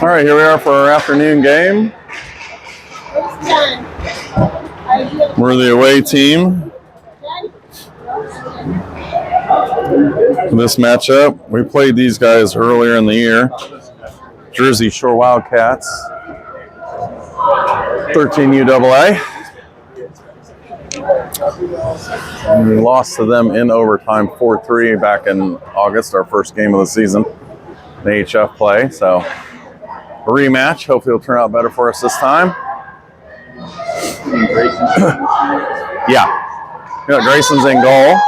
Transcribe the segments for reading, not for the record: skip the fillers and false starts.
All right, here we are for our afternoon game. We're the away team. This matchup, we played these guys earlier in the year. Jersey Shore Wildcats, 13 UAA. And we lost to them in overtime 4-3 back in August, our first game of the season. The HF play, so a rematch. Hopefully it'll turn out better for us this time. Yeah. We got Grayson's in goal.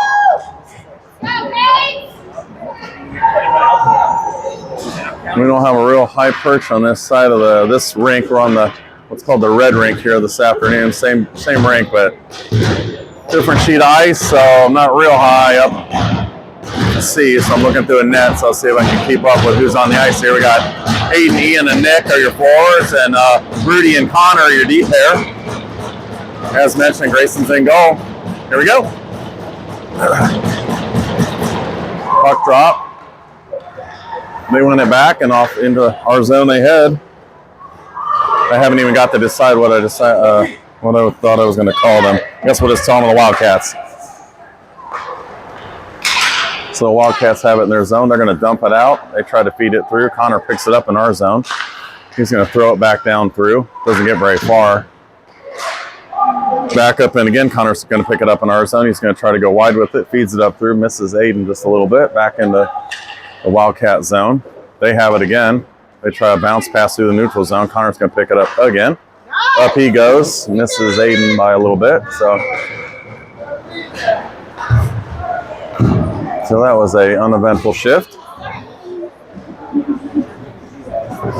We don't have a real high perch on this side of this rink. We're on the what's called the red rink here this afternoon. Same rink, but different sheet ice, so I'm not real high up to see. So I'm looking through a net, so I'll see if I can keep up with who's on the ice here. We got Aiden, Ian, and Nick are your forwards, and Rudy and Connor are your D pair. As mentioned, Grayson's in goal. Here we go. Puck drop. They win it back and off into our zone they head. I haven't even got to decide what I thought I was going to call them. I guess we'll just tell them the Wildcats. So the Wildcats have it in their zone. They're going to dump it out. They try to feed it through. Connor picks it up in our zone. He's going to throw it back down through. Doesn't get very far. Back up and again, Connor's going to pick it up in our zone. He's going to try to go wide with it. Feeds it up through. Misses Aiden just a little bit. Back into the Wildcat zone. They have it again. They try a bounce pass through the neutral zone. Connor's going to pick it up again. Up he goes. Misses Aiden by a little bit. So that was an uneventful shift.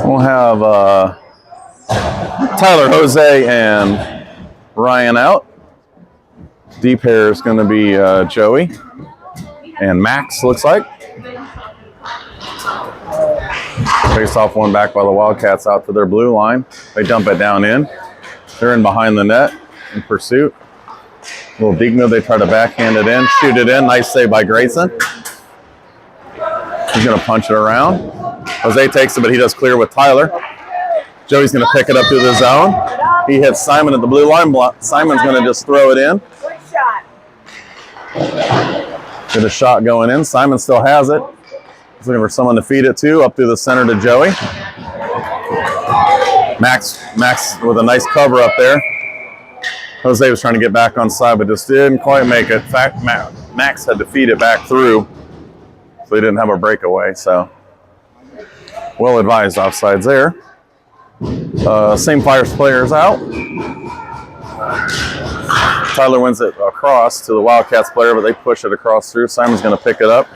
We'll have Tyler, Jose, and Ryan out. D pair is going to be Joey and Max, looks like. Face off one back by the Wildcats out to their blue line. They dump it down in. They're in behind the net in pursuit. Little deep move, they try to backhand it in, shoot it in. Nice save by Grayson. He's going to punch it around. Jose takes it, but he does clear with Tyler. Joey's going to pick it up through the zone. He hits Simon at the blue line. Simon's going to just throw it in. Good shot. Get a shot going in. Simon still has it. He's looking for someone to feed it to. Up through the center to Joey. Max with a nice cover up there. Jose was trying to get back on side, but just didn't quite make it. In fact, Max had to feed it back through, so he didn't have a breakaway. So, well advised offsides there. Same Flyers players out. Tyler wins it across to the Wildcats player, but they push it across through. Simon's going to pick it up.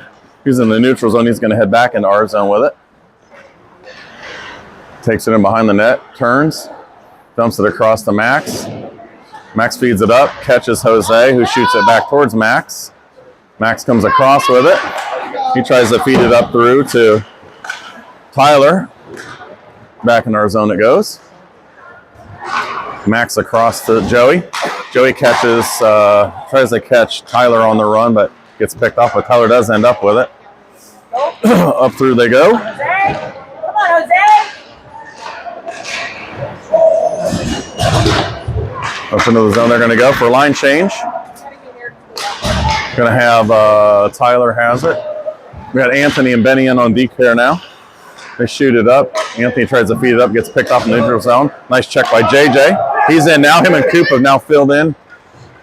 He's in the neutral zone. He's going to head back into our zone with it. Takes it in behind the net, turns, dumps it across to Max. Max feeds it up, catches Jose, who shoots it back towards Max. Max comes across with it. He tries to feed it up through to Tyler. Back in our zone it goes. Max across to Joey. Joey catches, tries to catch Tyler on the run, but gets picked off, but Tyler does end up with it. Up through they go. Jose. Come on, Jose. Up into the zone they're going to go for a line change. Going to have Tyler has it. We got Anthony and Benny in on D pair now. They shoot it up. Anthony tries to feed it up, gets picked off in the neutral zone. Nice check by JJ. He's in now. Him and Coop have now filled in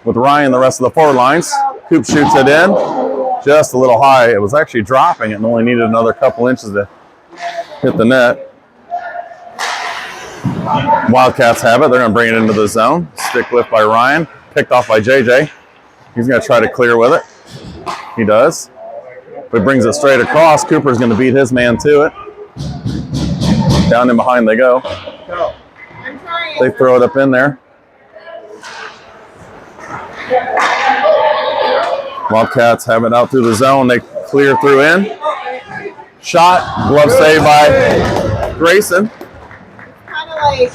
with Ryan the rest of the forward lines. Coop shoots it in. Just a little high. It was actually dropping it and only needed another couple inches to hit the net. Wildcats have it. They're going to bring it into the zone. Stick lift by Ryan. Picked off by JJ. He's going to try to clear with it. He does. But brings it straight across. Cooper's going to beat his man to it. Down in behind they go. They throw it up in there. Wildcats have it out through the zone. They clear through in. Shot. Glove save by Grayson. Kind of like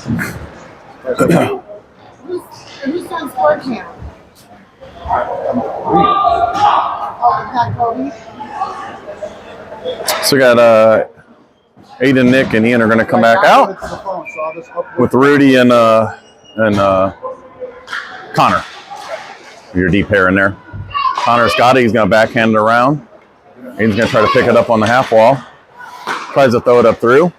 who's on Sports Channel? Oh, Kobe. So we got Aiden, Nick, and Ian are going to come back out with Rudy and Connor. Your D pair in there. Connor's got it. He's going to backhand it around. Aiden's going to try to pick it up on the half wall. Tries to throw it up through.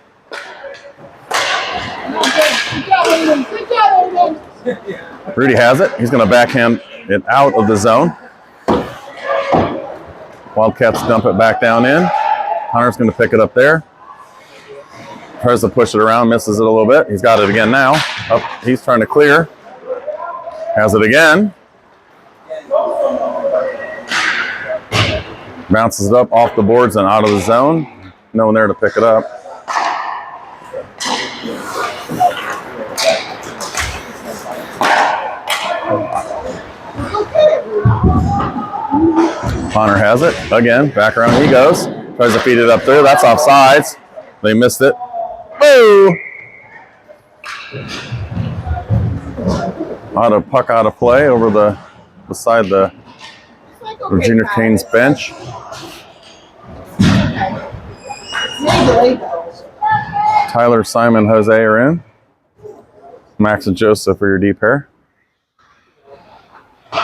Rudy has it. He's going to backhand it out of the zone. Wildcats dump it back down in. Connor's going to pick it up there. Tries to push it around, misses it a little bit. He's got it again now. Up, he's trying to clear. Has it again. Bounces it up off the boards and out of the zone. No one there to pick it up. Connor has it. Again, back around he goes. Tries to feed it up there. That's offsides. They missed it. Boo! Puck out of play over the beside the Jr.Canes bench. Tyler, Simon, Jose are in. Max and Joseph are your D pair. I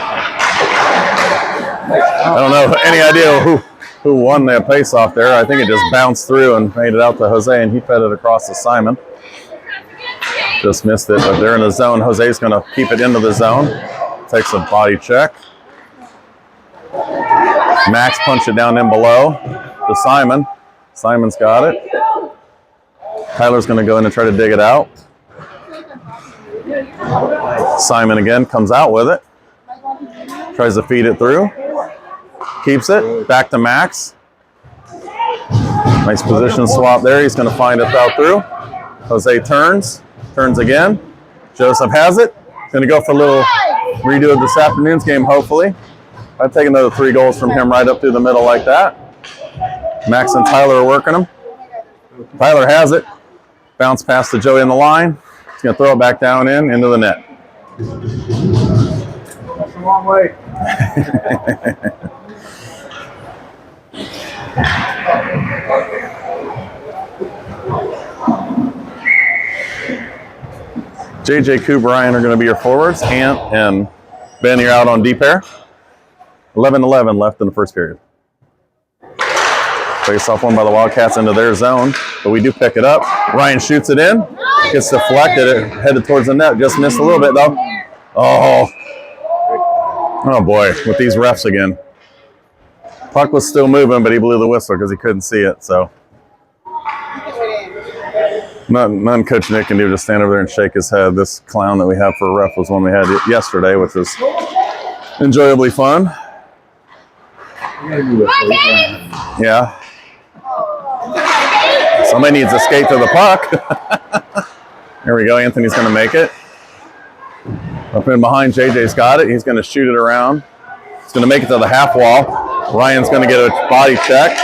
don't know any idea who won that face-off there. I think it just bounced through and made it out to Jose, and he fed it across to Simon. Just missed it, but they're in the zone. Jose's going to keep it into the zone. Takes a body check. Max punched it down in below to Simon. Simon's got it. Tyler's going to go in and try to dig it out. Simon again comes out with it. Tries to feed it through. Keeps it. Back to Max. Nice position swap there. He's going to find it out through. Jose turns. Turns again. Joseph has it. He's going to go for a little redo of this afternoon's game, hopefully. I'd take another 3 goals from him right up through the middle like that. Max and Tyler are working him. Tyler has it. Bounce pass to Joey in the line. He's going to throw it back down into the net. That's a long way. JJ, Coop, Ryan are going to be your forwards. Ant and Ben, you're out on D pair. 11-11 left in the first period. Face off one by the Wildcats into their zone, but we do pick it up. Ryan shoots it in, gets deflected, it headed towards the net. Just missed a little bit though. Oh boy, with these refs again. Puck was still moving, but he blew the whistle because he couldn't see it. So none Coach Nick can do, just stand over there and shake his head. This clown that we have for a ref was one we had yesterday, which was enjoyably fun. Yeah. Somebody needs to skate to the puck. There we go. Anthony's going to make it. Up in behind, JJ's got it. He's going to shoot it around. He's going to make it to the half wall. Ryan's going to get a body check.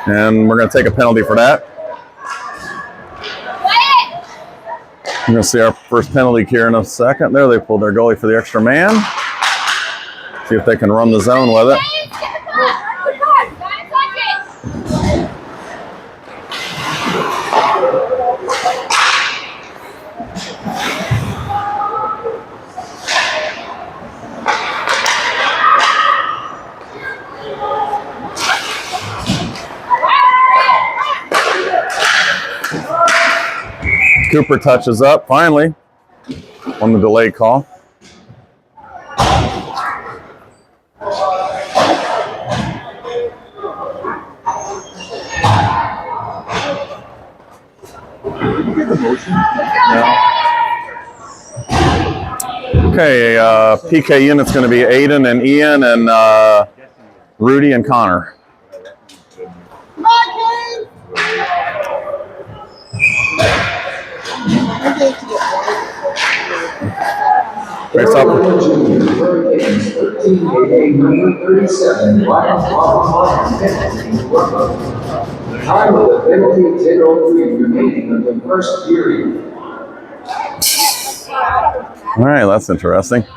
And we're going to take a penalty for that. We're going to see our first penalty here in a second. There, they pulled their goalie for the extra man. See if they can run the zone with it. Cooper touches up, finally, on the delayed call. Okay, PK unit's going to be Aiden and Ian and Rudy and Connor. Face off. Jr.Canes 13-37. Time of the penalty 10:03 remaining of the first period. All right, that's interesting. Is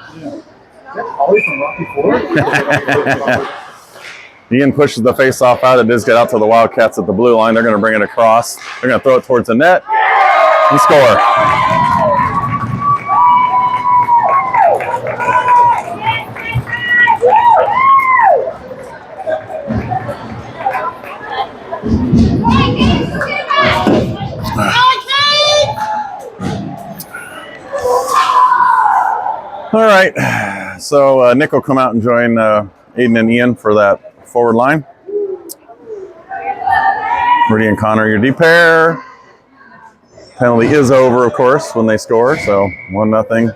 that Ollie from Rocky Ford? Ian pushes the face-off out. It does get out to the Wildcats at the blue line. They're going to bring it across. They're going to throw it towards the net and score. All right, so Nick will come out and join Aiden and Ian for that forward line. Rudy and Connor, your D pair. Penalty is over, of course, when they score. So 1-0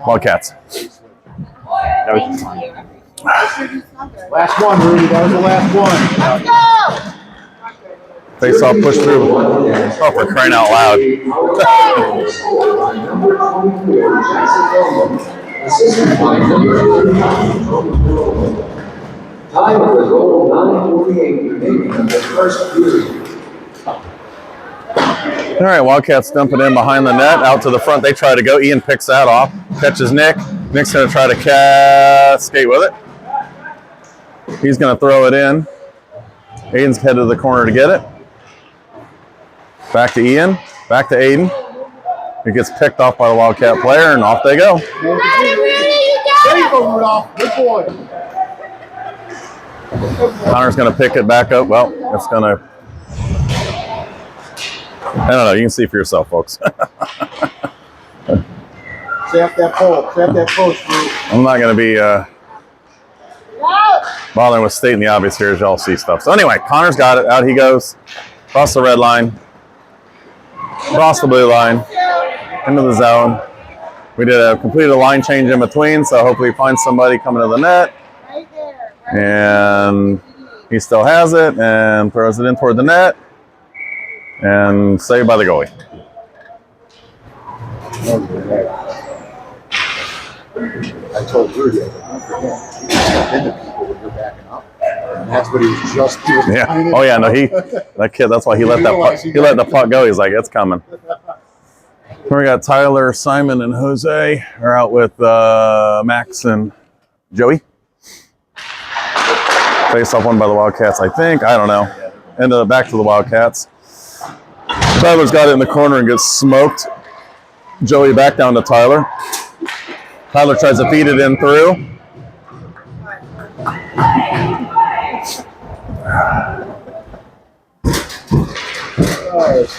Wildcats. Last one, Rudy. That was the last one. Let's go! Face off, push through. Oh, for crying out loud. Number 24, Jackson. Assisted by number 39, time of the goal, 9:48 remaining in the first period. All right, Wildcats dump it in behind the net, out to the front. They try to go. Ian picks that off, catches Nick. Nick's going to try to skate with it. He's going to throw it in. Aiden's headed to the corner to get it. Back to Ian, back to Aiden. It gets picked off by the Wildcat player, and off they go. There you go, Rudolph. Good boy. Connor's going to pick it back up. Well, it's going to... I don't know. You can see for yourself, folks. Tap that pole. Tap that post, Rudy. I'm not going to be bothering with stating the obvious here as y'all see stuff. So anyway, Connor's got it. Out he goes. Across the red line. Across the blue line. Into the zone. We did a completed a line change in between, so hopefully he finds somebody coming to the net. Right there. And he still has it and throws it in toward the net. And saved by the goalie. I told Rudy, I don't forget. You step into people when you're backing up. And that's what he was just doing. Yeah. Oh yeah. No, that kid. That's why he let that puck. He let the puck go. He's like, it's coming. We got Tyler, Simon, and Jose are out with Max and Joey. Face off one by the Wildcats, I think. I don't know. Back to the Wildcats. Tyler's got it in the corner and gets smoked. Joey back down to Tyler. Tyler tries to feed it in through.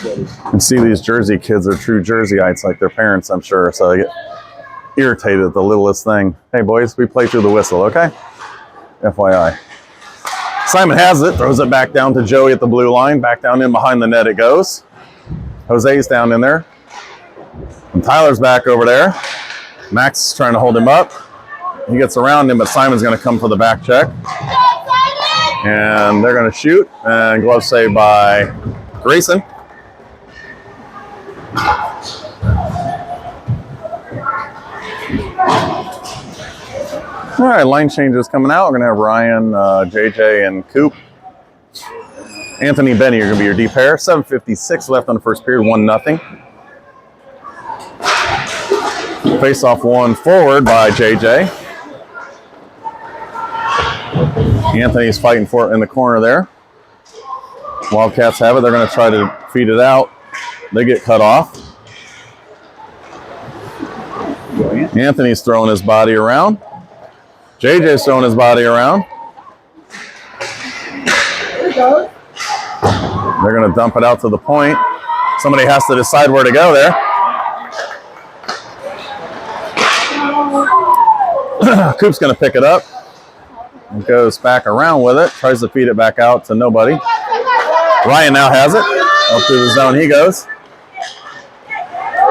You can see these Jersey kids are true Jerseyites like their parents, I'm sure. So they get irritated at the littlest thing. Hey, boys, we play through the whistle, okay? FYI. Simon has it, throws it back down to Joey at the blue line. Back down in behind the net it goes. Jose's down in there. And Tyler's back over there. Max is trying to hold him up. He gets around him, but Simon's going to come for the back check. And they're going to shoot. And glove save by Grayson. All right, line changes coming out. We're going to have Ryan, JJ, and Coop. Anthony and Benny are going to be your D pair. 7:56 left on the first period, 1-0. Face off one forward by JJ. Anthony's fighting for it in the corner there. Wildcats have it. They're going to try to feed it out. They get cut off. Anthony's throwing his body around. JJ's throwing his body around. There it goes. They're going to dump it out to the point. Somebody has to decide where to go there. Coop's going to pick it up. It goes back around with it. Tries to feed it back out to nobody. Ryan now has it. Up through the zone he goes.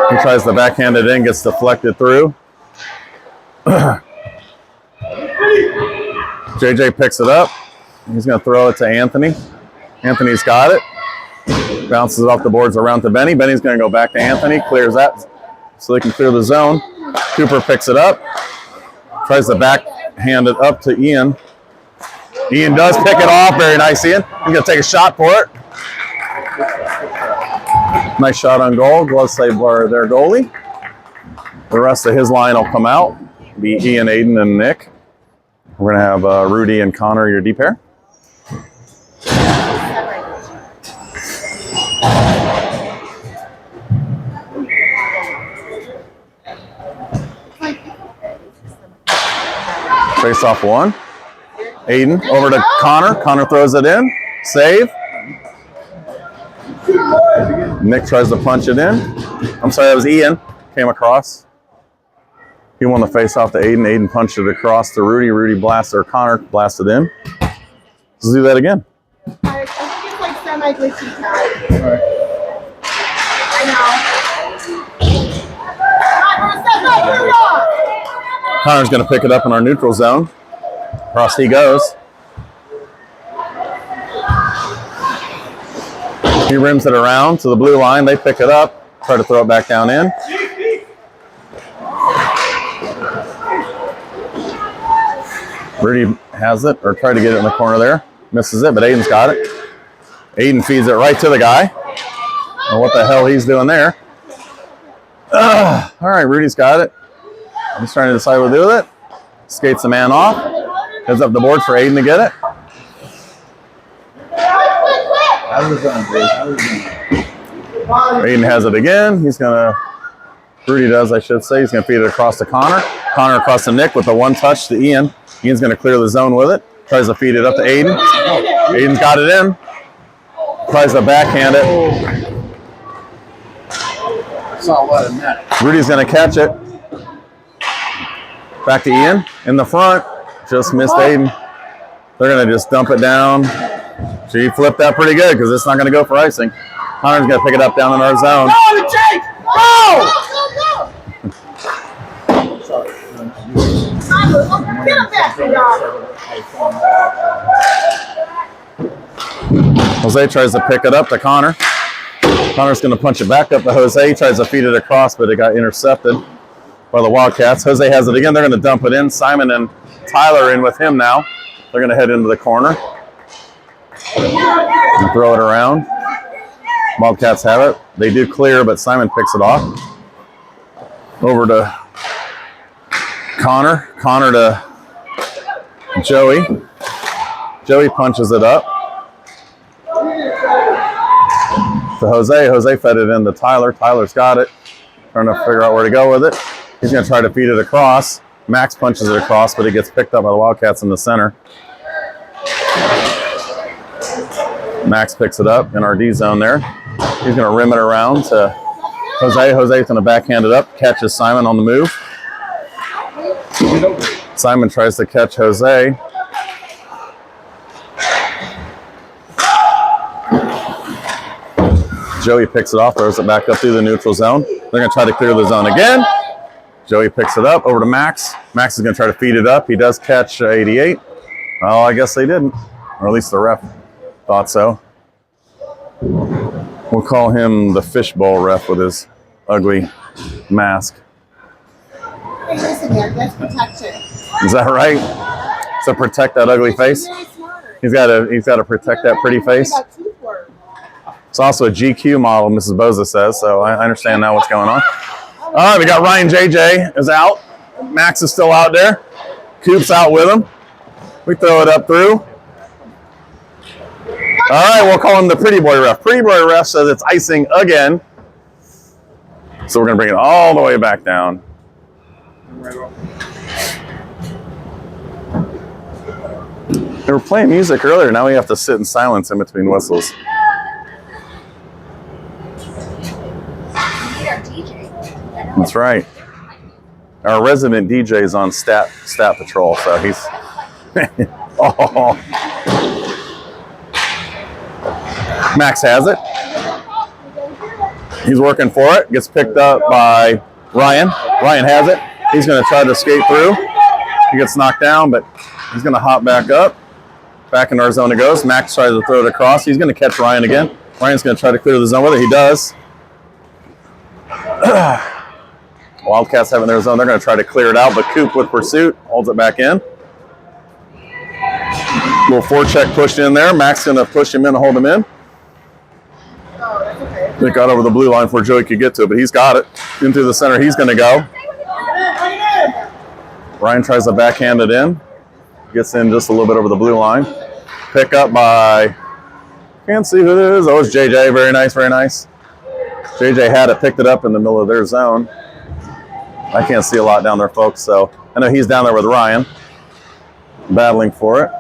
He tries to backhand it in. Gets deflected through. JJ picks it up. He's going to throw it to Anthony. Anthony's got it. Bounces it off the boards around to Benny. Benny's going to go back to Anthony. Clears that so they can clear the zone. Cooper picks it up. Tries to backhand it up to Ian. Ian does pick it off. Very nice, Ian. He's going to take a shot for it. Nice shot on goal. Glove save by their goalie. The rest of his line will come out. Be Ian, Aiden, and Nick. We're going to have Rudy and Connor, your D pair. Face-off one. Aiden over to Connor. Connor throws it in. Save. Nick tries to punch it in. I'm sorry, that was Ian. Came across. He won the face-off to Aiden. Aiden punched it across to Rudy. Rudy blasted, or Connor blasted in. Let's do that again. I think it's like semi-glitchy time. I know. Connor's going to pick it up in our neutral zone. Across he goes. He rims it around to the blue line. They pick it up. Try to throw it back down in. Rudy has it, or tried to get it in the corner there. Misses it, but Aiden's got it. Aiden feeds it right to the guy. And what the hell he's doing there. All right, Rudy's got it. He's trying to decide what to do with it. Skates the man off. Heads up the board for Aiden to get it. Aiden has it again. He's going to, Rudy does, I should say. He's going to feed it across to Connor. Connor across to Nick with a one touch to Ian. Ian's going to clear the zone with it. Tries to feed it up to Aiden. Aiden's got it in. Tries to backhand it. Rudy's going to catch it. Back to Ian in the front. Just missed Aiden. They're going to just dump it down. She flipped that pretty good because it's not going to go for icing. Connor's going to pick it up down in our zone. Go, Jake! Go! Get him back, y'all. Jose tries to pick it up to Connor. Connor's going to punch it back up to Jose. He tries to feed it across, but it got intercepted by the Wildcats. Jose has it again. They're going to dump it in. Simon and Tyler in with him now. They're going to head into the corner and throw it around. Wildcats have it. They do clear, but Simon picks it off. Over to Connor. Connor to Joey. Joey punches it up to Jose. Jose fed it in to Tyler. Tyler's got it. Trying to figure out where to go with it. He's going to try to feed it across. Max punches it across, but it gets picked up by the Wildcats in the center. Max picks it up in our D zone there. He's going to rim it around to Jose. Jose's going to backhand it up. Catches Simon on the move. Simon tries to catch Jose. Joey picks it off, throws it back up through the neutral zone. They're going to try to clear the zone again. Joey picks it up over to Max. Max is going to try to feed it up. He does catch 88. Well, I guess they didn't, or at least the ref thought so. We'll call him the fishbowl ref with his ugly mask. Hey, listen here, that's protection. Is that right? To protect that ugly face? He's got to protect that pretty face. It's also a GQ model, Mrs. Boza says, so I understand now what's going on. All right, we got Ryan JJ is out. Max is still out there. Coop's out with him. We throw it up through. All right, we'll call him the pretty boy ref. Pretty boy ref says it's icing again. So we're going to bring it all the way back down. They were playing music earlier. Now we have to sit in silence in between whistles. That's right. Our resident DJ is on stat patrol, so he's. Oh. Max has it. He's working for it. Gets picked up by Ryan. Ryan has it. He's going to try to skate through. He gets knocked down, but he's going to hop back up. Back in our zone it goes. Max tries to throw it across. He's going to catch Ryan again. Ryan's going to try to clear the zone with it. He does. Wildcats have it in their zone. They're going to try to clear it out, but Coop with pursuit holds it back in. Little forecheck pushed in there. Max going to push him in and hold him in. It got over the blue line before Joey could get to it, but he's got it. Into the center he's going to go. Ryan tries to backhand it in. Gets in just a little bit over the blue line. Pick up by, can't see who it is. Oh, it's JJ. Very nice, very nice. JJ had it, picked it up in the middle of their zone. I can't see a lot down there, folks, so I know he's down there with Ryan. battling for it.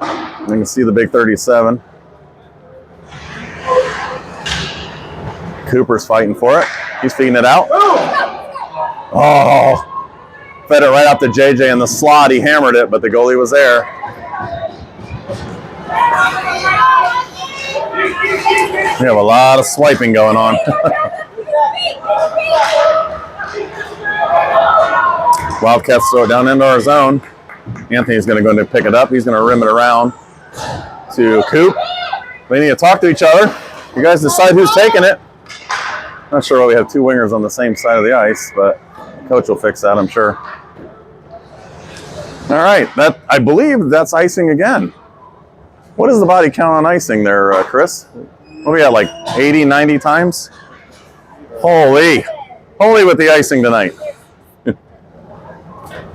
You can see the big 37. Cooper's fighting for it. He's feeding it out. Oh! Fed it right out to JJ in the slot. He hammered it, but the goalie was there. We have a lot of swiping going on. Wildcats throw it down into our zone. Anthony's going to go in and pick it up. He's going to rim it around to Coop. They need to talk to each other. You guys decide who's taking it. Not sure why we have two wingers on the same side of the ice, but coach will fix that, I'm sure. All right, I believe that's icing again. What is the body count on icing there, Chris? What do we got, like 80, 90 times? Holy with the icing tonight.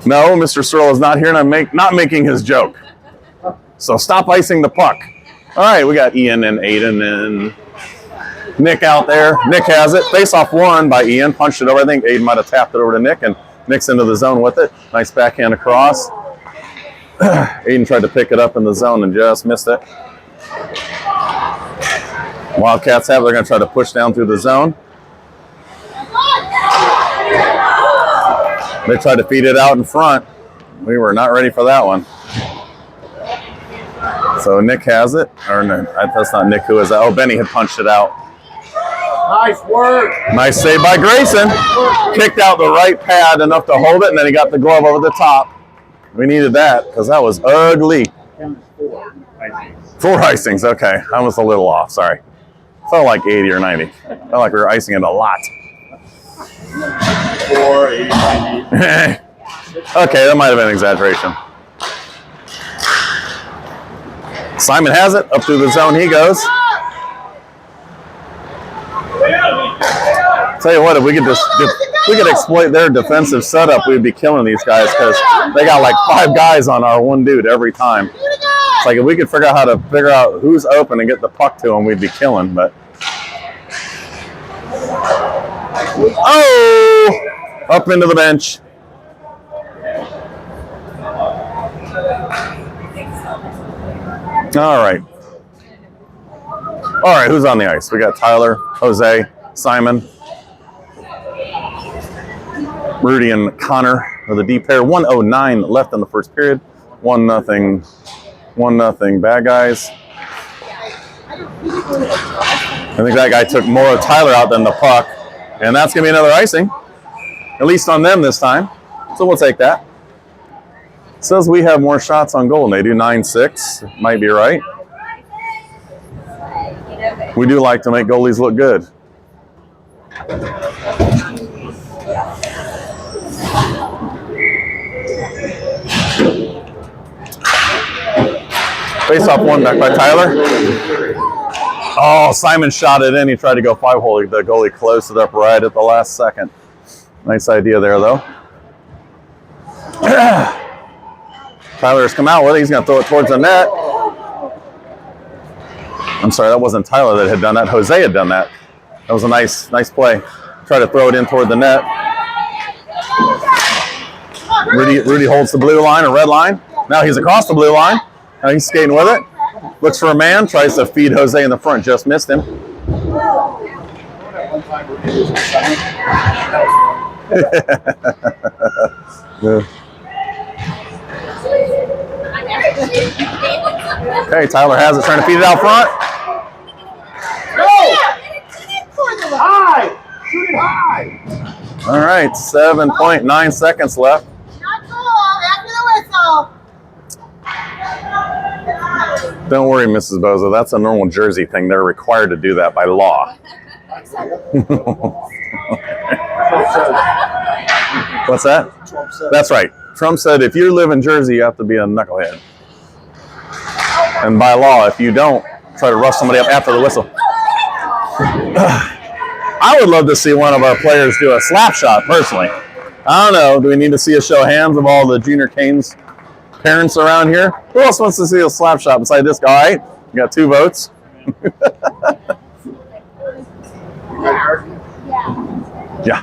No, Mr. Searle is not here, and I'm not making his joke. So stop icing the puck. All right, we got Ian and Aiden and Nick out there. Nick has it. Face-off won by Ian. Punched it over. I think Aiden might have tapped it over to Nick, and Nick's into the zone with it. Nice backhand across. Aiden tried to pick it up in the zone and just missed it. Wildcats have it. They're going to try to push down through the zone. They tried to feed it out in front. We were not ready for that one. So Nick has it. Or no, that's not Nick who is that. Oh, Benny had punched it out. Nice work. Nice save by Grayson. Kicked out the right pad enough to hold it, and then he got the glove over the top. We needed that because that was ugly. 4 icings. Okay. I was a little off. Sorry. Felt like 80 or 90. Felt like we were icing it a lot. 4, 80, 90. Okay, that might have been an exaggeration. Simon has it. Up through the zone he goes. Tell you what, if we could exploit their defensive setup, we'd be killing these guys because they got like 5 guys on our one dude every time. It's like if we could figure out who's open and get the puck to them, we'd be killing. But oh, up into the bench. All right. Who's on the ice? We got Tyler, Jose, Simon, Rudy, and Connor are the D pair. 1:09 left in the first period. 1-0. 1-0. Bad guys. I think that guy took more of Tyler out than the puck. And that's going to be another icing. At least on them this time. So we'll take that. It says we have more shots on goal, and they do 9-6. Might be right. We do like to make goalies look good. Face-off one back by Tyler. Oh, Simon shot it in. He tried to go 5-hole. The goalie closed it up right at the last second. Nice idea there, though. Tyler's come out with it. He's going to throw it towards the net. I'm sorry, that wasn't Tyler that had done that. Jose had done that. That was a nice play. Try to throw it in toward the net. Rudy holds the blue line or red line. Now he's across the blue line. Now he's skating with it. Looks for a man. Tries to feed Jose in the front. Just missed him. Yeah. Okay, Tyler has it, trying to feed it out front. Go! High! Shoot it high! All right, 7.9 seconds left. Not cool. After the whistle. Don't worry, Mrs. Bozo. That's a normal Jersey thing. They're required to do that by law. What's that? That's right. Trump said if you live in Jersey, you have to be a knucklehead. And by law, if you don't, try to rough somebody up after the whistle. I would love to see one of our players do a slap shot, personally. I don't know. Do we need to see a show of hands of all the Jr.Canes parents around here? Who else wants to see a slap shot beside this guy? All right, you got 2 votes. Yeah.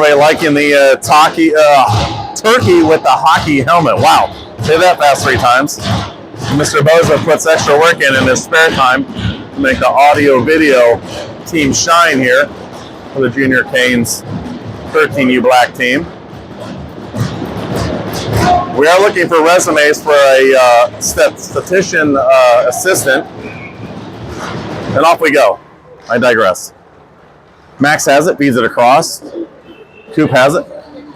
everybody liking the turkey with the hockey helmet. Wow. Say that fast 3 times. Mr. Boza puts extra work in his spare time to make the audio-video team shine here for the Jr.Canes 13U Black team. We are looking for resumes for a statistician assistant. And off we go. I digress. Max has it, feeds it across. Coop has it.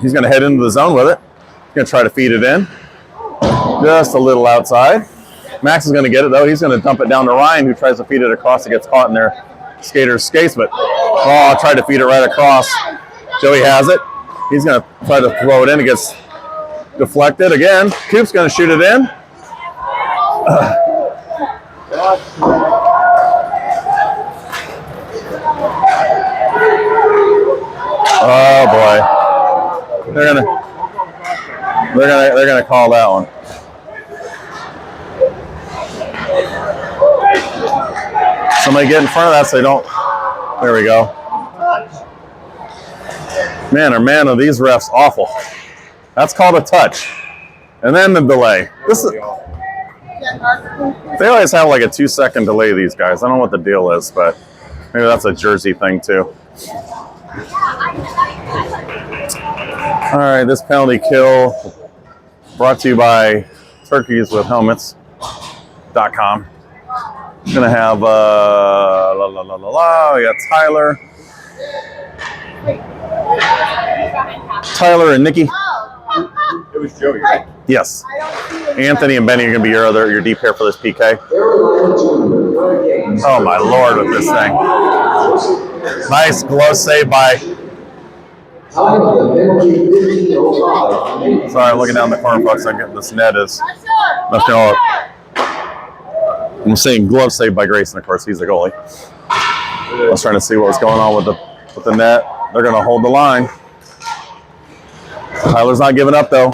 He's going to head into the zone with it. He's going to try to feed it in. Just a little outside. Max is going to get it, though. He's going to dump it down to Ryan, who tries to feed it across. It gets caught in their skater's skates, but tried to feed it right across. Joey has it. He's going to try to throw it in. It gets deflected again. Coop's going to shoot it in. Oh boy, they're gonna call that one. Somebody get in front of that so they don't. There we go. Man, are these refs awful? That's called a touch, and then the delay. They always have like a 2-second delay. These guys. I don't know what the deal is, but maybe that's a Jersey thing too. All right, this penalty kill brought to you by turkeyswithhelmets.com. Gonna have we got Tyler and Nikki. It was Joey, right? Yes. Anthony and Benny are gonna be your deep pair for this PK. Oh my Lord, with this thing. Nice glove save by. Sorry, I'm looking down the corner, folks. I'm getting this net is left out. I'm saying glove save by Grayson, of course. He's the goalie. I was trying to see what was going on with the net. They're going to hold the line. Tyler's not giving up, though.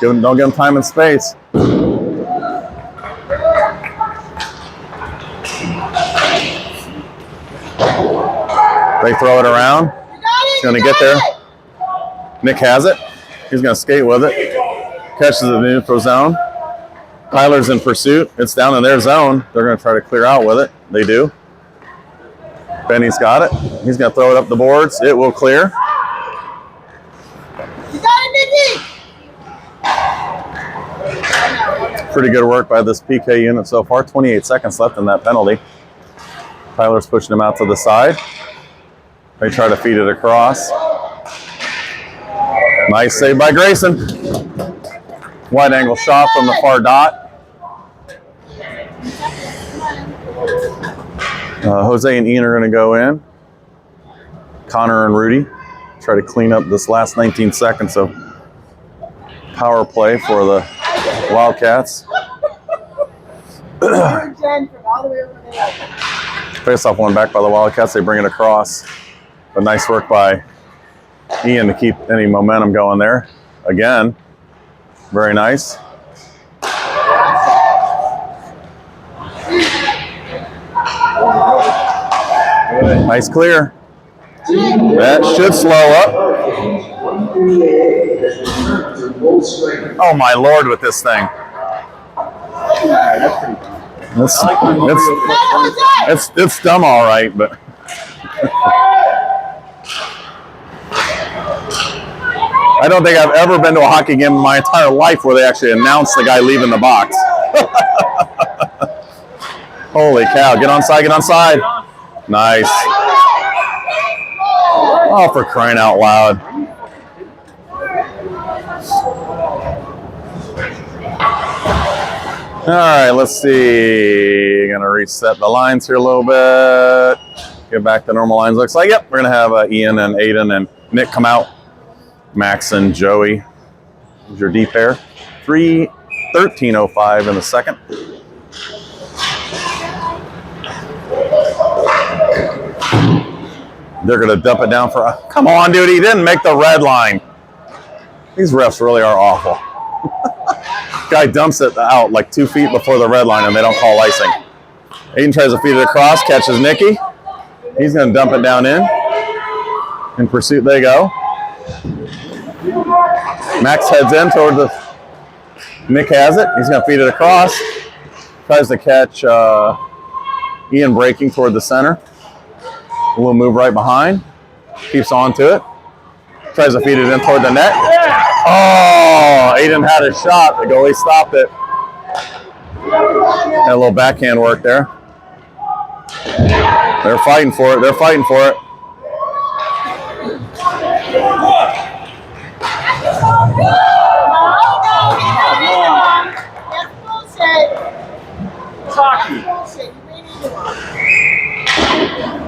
Don't give him time and space. They throw it around. He's going to get there. Nick has it. He's going to skate with it. Catches it in the neutral zone. Tyler's in pursuit. It's down in their zone. They're going to try to clear out with it. They do. Benny's got it. He's going to throw it up the boards. It will clear. You got it, Nikki! Pretty good work by this PK unit so far. 28 seconds left in that penalty. Tyler's pushing him out to the side. They try to feed it across. Nice save by Grayson. Wide angle shot from the far dot. Jose and Ian are going to go in. Connor and Rudy try to clean up this last 19 seconds of power play for the Wildcats. Face off one back by the Wildcats. They bring it across. But nice work by Ian to keep any momentum going there. Again, very nice. Nice clear. That should slow up. Oh my Lord, with this thing. It's dumb, all right, but. I don't think I've ever been to a hockey game in my entire life where they actually announce the guy leaving the box. Holy cow. Get onside, get onside. Nice. Oh, for crying out loud. All right, let's see. Going to reset the lines here a little bit. Get back to normal lines. Looks like, yep, we're going to have Ian and Aiden and Nick come out. Max and Joey is your D pair. 13:05 in the second. They're going to dump it down for come on, dude. He didn't make the red line. These refs really are awful. Guy dumps it out like 2 feet before the red line and they don't call icing. Aiden tries to feed it across, catches Nicky. He's going to dump it down in. In pursuit they go. Max heads in toward the. Nick has it. He's going to feed it across. Tries to catch Ian breaking toward the center. A little move right behind. Keeps on to it. Tries to feed it in toward the net. Oh, Aiden had a shot. The goalie stopped it. Had a little backhand work there. They're fighting for it. They're fighting for it.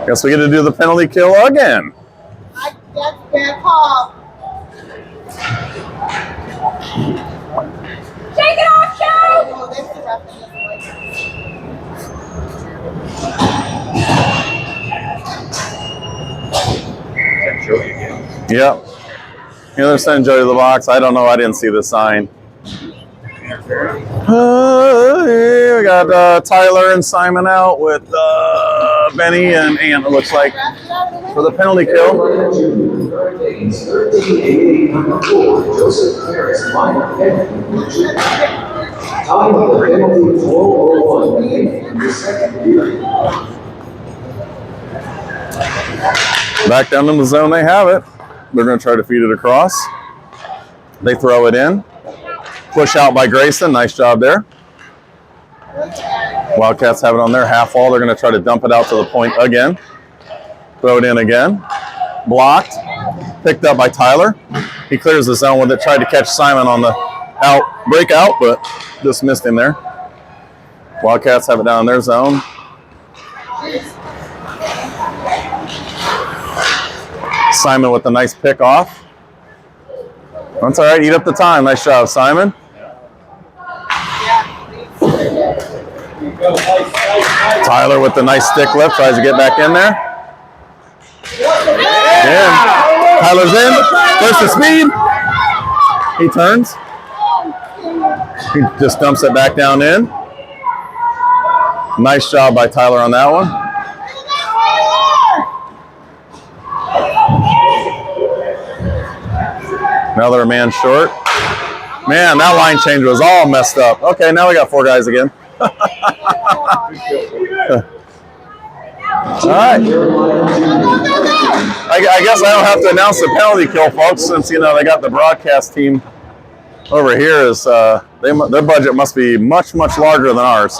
Guess we get to do the penalty kill again. That's bad call. Take it off, Joe! Oh, that's the ref that doesn't like it. Yep. They're sending Joey to the box. I don't know. I didn't see the sign. Yeah, we got Tyler and Simon out with Benny and Ant, it looks like, for the penalty kill. Jr.Canes, 1388 number 4, Joseph Harris, minor penalty. Time of the penalty 4:01 remaining in the second period. Back down in the zone, they have it. They're going to try to feed it across. They throw it in. Push out by Grayson. Nice job there. Wildcats have it on their half wall. They're going to try to dump it out to the point again. Throw it in again. Blocked. Picked up by Tyler. He clears the zone with it. Tried to catch Simon on the breakout, but just missed him there. Wildcats have it down in their zone. Simon with a nice pick off. That's all right. Eat up the time. Nice job, Simon. Tyler with the nice stick lift. Tries to get back in there. Yeah. Tyler's in. First to speed. He turns. He just dumps it back down in. Nice job by Tyler on that one. Now they're a man short. Man, that line change was all messed up. Okay, now we got 4 guys again. All right. I guess I don't have to announce the penalty kill, folks, since they got the broadcast team over here. Is their budget must be much larger than ours.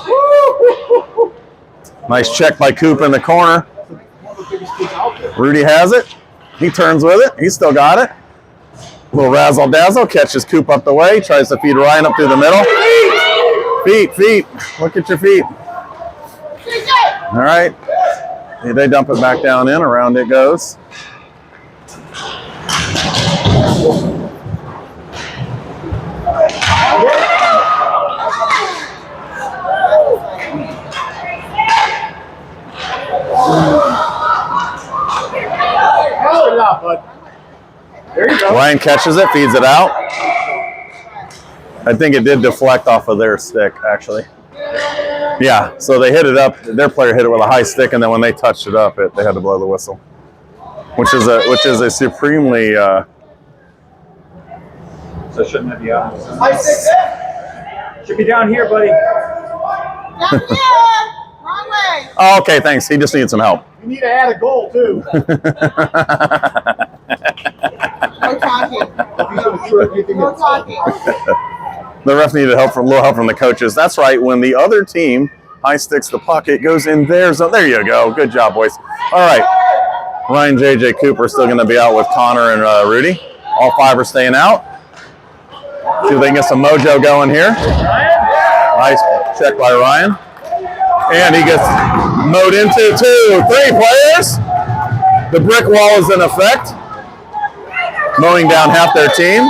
Nice check by Coop in the corner. Rudy has it. He turns with it. He's still got it. Little razzle dazzle, catches Coop up the way, tries to feed Ryan up through the middle. Feet. Look at your feet. All right. They dump it back down in. Around it goes. There you go. Ryan catches it, feeds it out. I think it did deflect off of their stick, actually. Yeah, so they hit it up. Their player hit it with a high stick, and then when they touched it up, they had to blow the whistle, which is a supremely. So shouldn't that be out? Should be down here, buddy. Down here! Wrong way! Oh, okay, thanks. He just needs some help. You need to add a goal, too. No talking. No talking. The ref needed a little help from the coaches. That's right. When the other team high sticks the puck, it goes in their zone. There you go. Good job, boys. All right. Ryan, JJ, Cooper still going to be out with Connor and Rudy. All 5 are staying out. See if they can get some mojo going here. Nice check by Ryan. And he gets mowed into 2, 3 players. The brick wall is in effect. Mowing down half their team.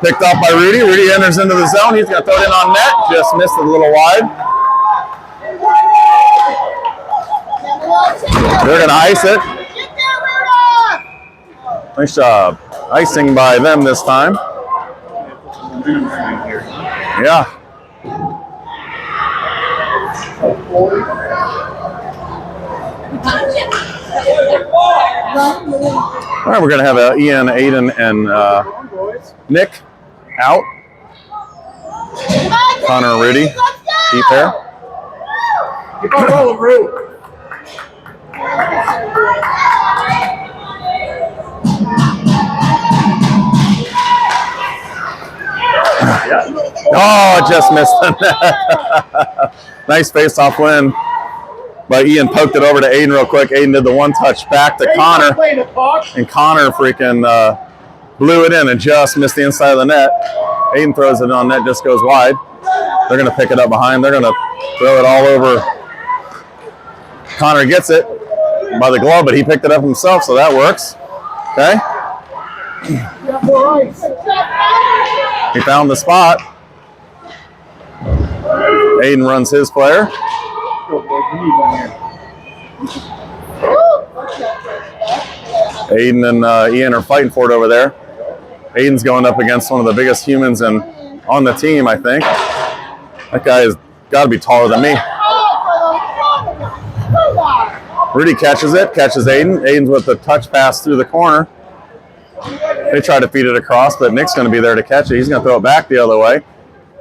Picked up by Rudy. Rudy enters into the zone. He's going to throw it in on net. Just missed it a little wide. They're going to ice it. Nice job. Icing by them this time. Yeah. All right, we're going to have Ian, Aiden, and Nick out. Connor and Rudy, deep there. Keep on rolling, Rue. Oh, just missed the net. Nice face-off win. But Ian poked it over to Aiden real quick. Aiden did the one touch back to Connor. And Connor freaking blew it in and just missed the inside of the net. Aiden throws it on net, just goes wide. They're going to pick it up behind. They're going to throw it all over. Connor gets it by the glove, but he picked it up himself, so that works. Okay. He found the spot. Aiden runs his player. Aiden and Ian are fighting for it over there. Aiden's going up against one of the biggest humans on the team, I think. That guy has got to be taller than me. Rudy catches it, catches Aiden. Aiden's with the touch pass through the corner. They try to feed it across, but Nick's going to be there to catch it. He's going to throw it back the other way.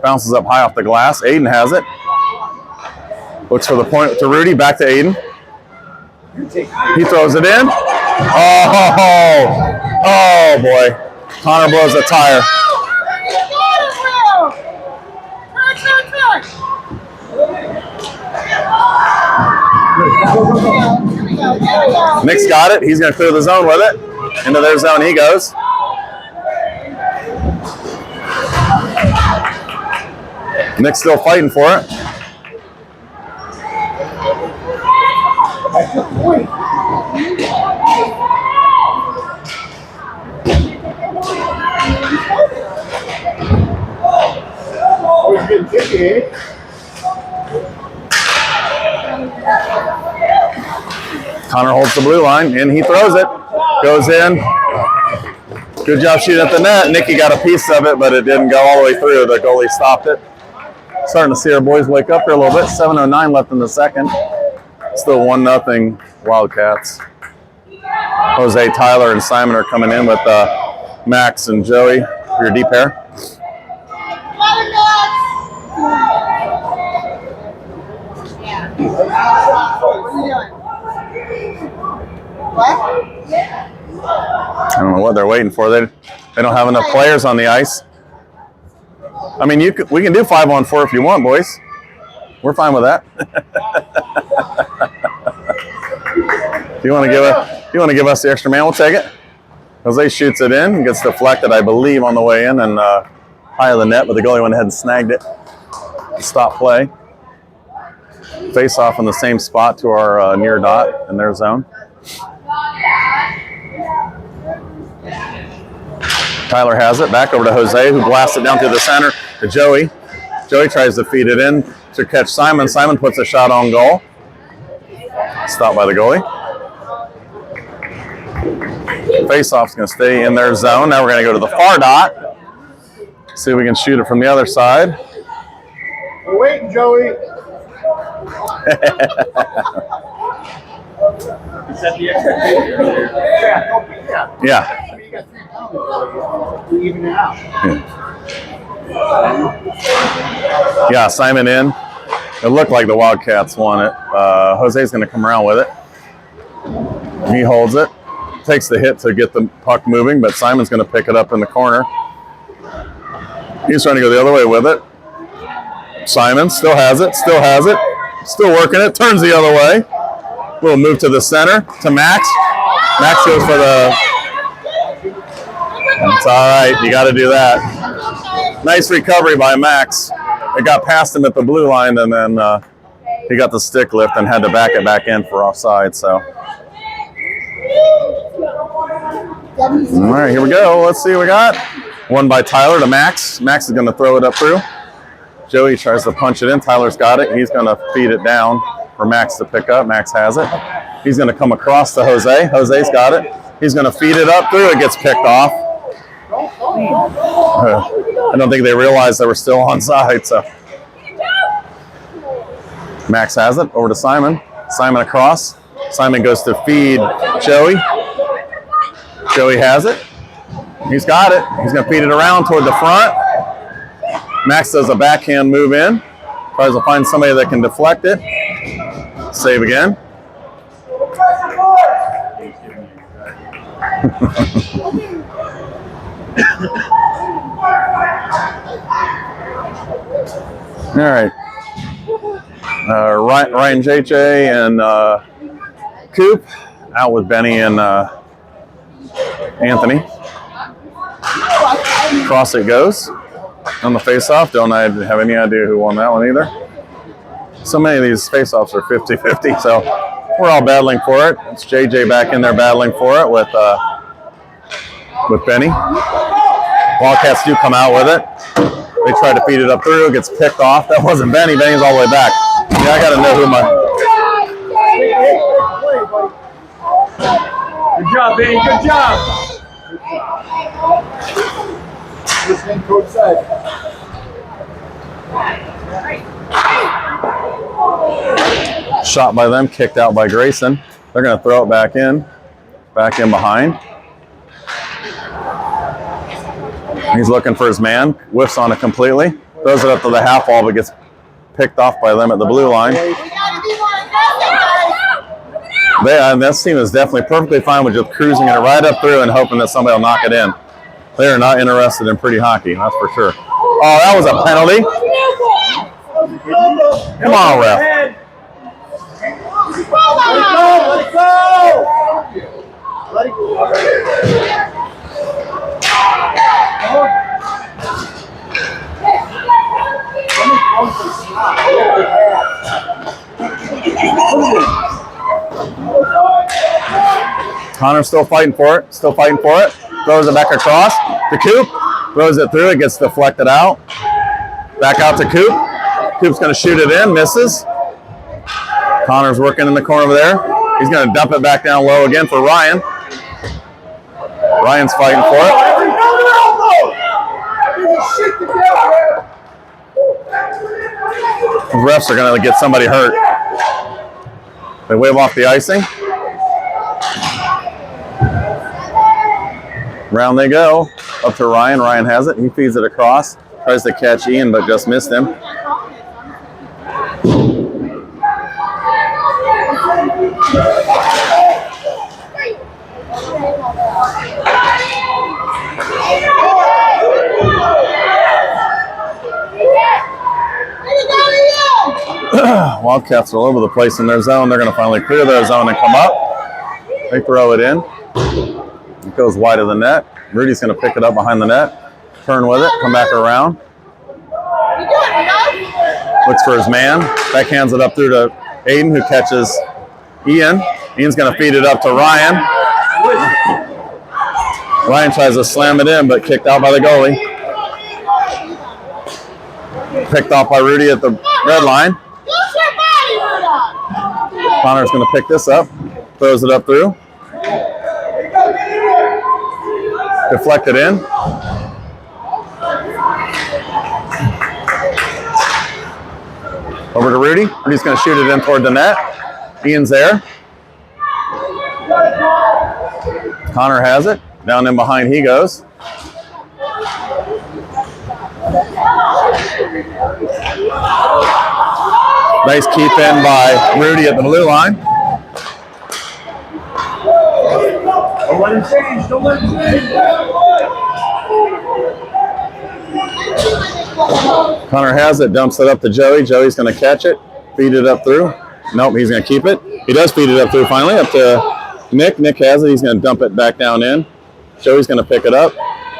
Bounces up high off the glass. Aiden has it. Looks for the point to Rudy. Back to Aiden. He throws it in. Oh boy. Connor blows a tire. Nick's got it. He's going to clear the zone with it. Into their zone he goes. Nick's still fighting for it. Connor holds the blue line and he throws it. Goes in. Good job shooting at the net. Nicky got a piece of it, but it didn't go all the way through. The goalie stopped it. Starting to see our boys wake up here a little bit. 7:09 left in the second. Still 1-0 Wildcats. Jose, Tyler, and Simon are coming in with Max and Joey for your deep pair. I don't know what they're waiting for. They don't have enough players on the ice. I mean, we can do 5-on-4 if you want, boys. We're fine with that. If you want to give us the extra man, we'll take it. Jose shoots it in and gets deflected, I believe, on the way in and high of the net, but the goalie went ahead and snagged it. Stop play. Face off in the same spot to our near dot in their zone. Tyler has it. Back over to Jose, who blasts it down to the center to Joey. Joey tries to feed it in to catch Simon. Simon puts a shot on goal. Stopped by the goalie. Face-off's going to stay in their zone. Now we're going to go to the far dot. See if we can shoot it from the other side. We're waiting, Joey. Is that the expectation? Yeah. I mean, you got 3 pounds. You even it out. Yeah, Simon in. It looked like the Wildcats won it. Jose's going to come around with it. He holds it. Takes the hit to get the puck moving, but Simon's going to pick it up in the corner. He's trying to go the other way with it. Simon still has it. Still working it. Turns the other way. We'll move to the center to Max. Max goes for the... It's all right. You got to do that. Nice recovery by Max. It got past him at the blue line, and then he got the stick lift and had to back it back in for offside. So, all right, here we go. Let's see what we got. One by Tyler to Max. Max is going to throw it up through. Joey tries to punch it in. Tyler's got it. He's going to feed it down for Max to pick up. Max has it. He's going to come across to Jose. Jose's got it. He's going to feed it up through. It gets picked off. I don't think they realized they were still onside. So Max has it. Over to Simon. Simon across. Simon goes to feed Joey. Joey has it. He's got it. He's going to feed it around toward the front. Max does a backhand move in. Tries to find somebody that can deflect it. Save again. All right. Ryan JJ and Coop out with Benny and Anthony. Cross it goes on the face-off. Don't I have any idea who won that one either. So many of these face-offs are 50-50, so we're all battling for it. It's JJ back in there battling for it with Benny. Wildcats do come out with it. They try to feed it up through. It gets picked off. That wasn't Benny. Benny's all the way back. Yeah, I got to know who my... Good job, Benny. Good job. Listening, coach said. Shot by them, kicked out by Grayson. They're going to throw it back in behind. He's looking for his man, whiffs on it completely, throws it up to the half wall, but gets picked off by them at the blue line. We gotta be more aggressive, guys. This team is definitely perfectly fine with just cruising it right up through and hoping that somebody will knock it in. They are not interested in pretty hockey, that's for sure. Oh, that was a penalty. Come on, ref. Let it go. Connor's still fighting for it. Throws it back across to Coop. Throws it through. It gets deflected out. Back out to Coop. Coop's going to shoot it in. Misses. Connor's working in the corner over there. He's going to dump it back down low again for Ryan. Ryan's fighting for it. The refs are going to get somebody hurt. They wave off the icing. Round they go. Up to Ryan. Ryan has it. He feeds it across. Tries to catch Ian, but just missed him. Wildcats are all over the place in their zone. They're going to finally clear their zone and come up. They throw it in. It goes wide of the net. Rudy's going to pick it up behind the net. Turn with it. Come back around. Looks for his man. Backhands it up through to Aiden, who catches Ian. Ian's going to feed it up to Ryan. Ryan tries to slam it in, but kicked out by the goalie. Picked off by Rudy at the red line. Connor's going to pick this up. Throws it up through. Deflected in. Over to Rudy. Rudy's going to shoot it in toward the net. Ian's there. Connor has it. Down in behind he goes. Nice keep in by Rudy at the blue line. Don't let him change. Don't let him change. Connor has it, dumps it up to Joey. Joey's going to catch it, feed it up through. Nope, he's going to keep it. He does feed it up through finally, up to Nick. Nick has it. He's going to dump it back down in. Joey's going to pick it up,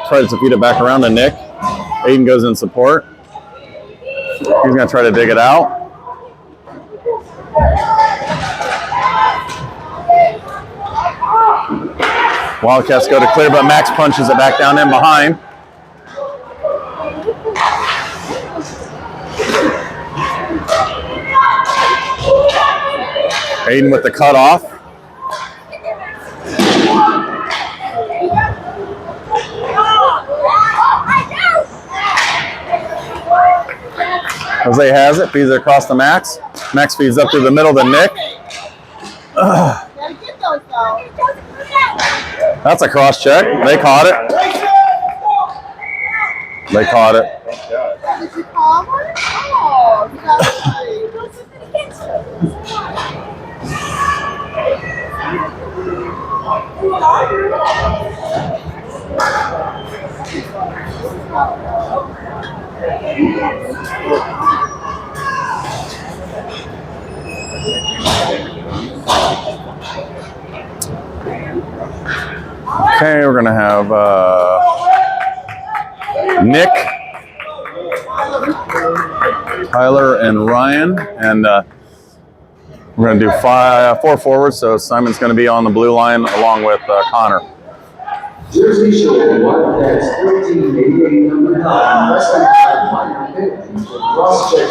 tries to feed it back around to Nick. Aiden goes in support. He's going to try to dig it out. Wildcats go to clear, but Max punches it back down in behind. Aiden with the cutoff. Jose has it, feeds it across to Max. Max feeds up through the middle to Nick. That's a cross check. They caught it. They caught it. Did you call her? Oh, you got Okay, we're gonna have Nick, Tyler, and Ryan, and we're gonna do 4 forwards. So Simon's gonna be on the blue line along with Connor. Jersey Shore, Wildcats 1388, number 9, wrestling time, penalty for cross check.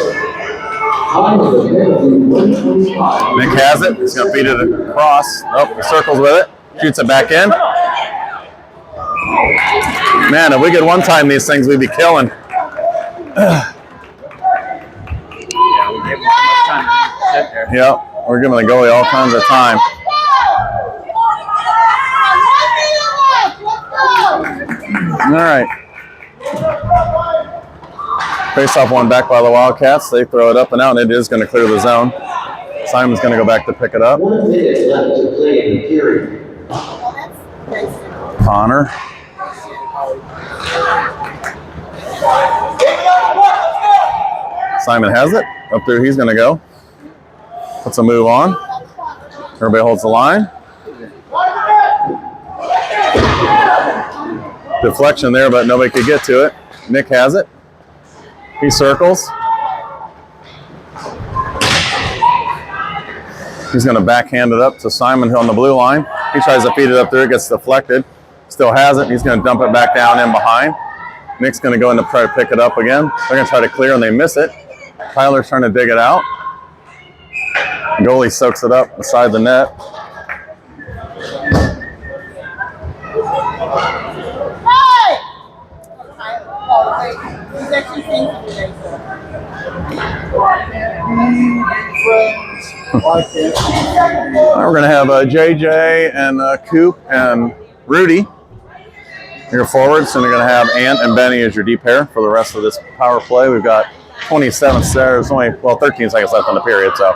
Time of the penalty, 125. Nick has it. He's gonna feed it across. Oh, he circles with it. Shoots it back in. Man, if we could one time these things, we'd be killing. Yep, we're giving the goalie all kinds of time. All right. Face-off one back by the Wildcats. They throw it up and out, and it is going to clear the zone. Simon's going to go back to pick it up. 1 minute left to play in the period. Connor. Simon has it. Up there, he's going to go. Puts a move on. Everybody holds the line. Deflection there, but nobody could get to it. Nick has it. He circles. He's going to backhand it up to Simon on the blue line. He tries to feed it up there. It gets deflected. Still has it. He's going to dump it back down in behind. Nick's going to go in to try to pick it up again. They're going to try to clear, and they miss it. Tyler's trying to dig it out. The goalie soaks it up beside the net. Hey! Oh, wait. He's actually saying something today, We're going to have JJ and Coop and Rudy, your forwards, and you're going to have Ant and Benny as your D pair for the rest of this power play. We've got 27 there's only 13 seconds left in the period, so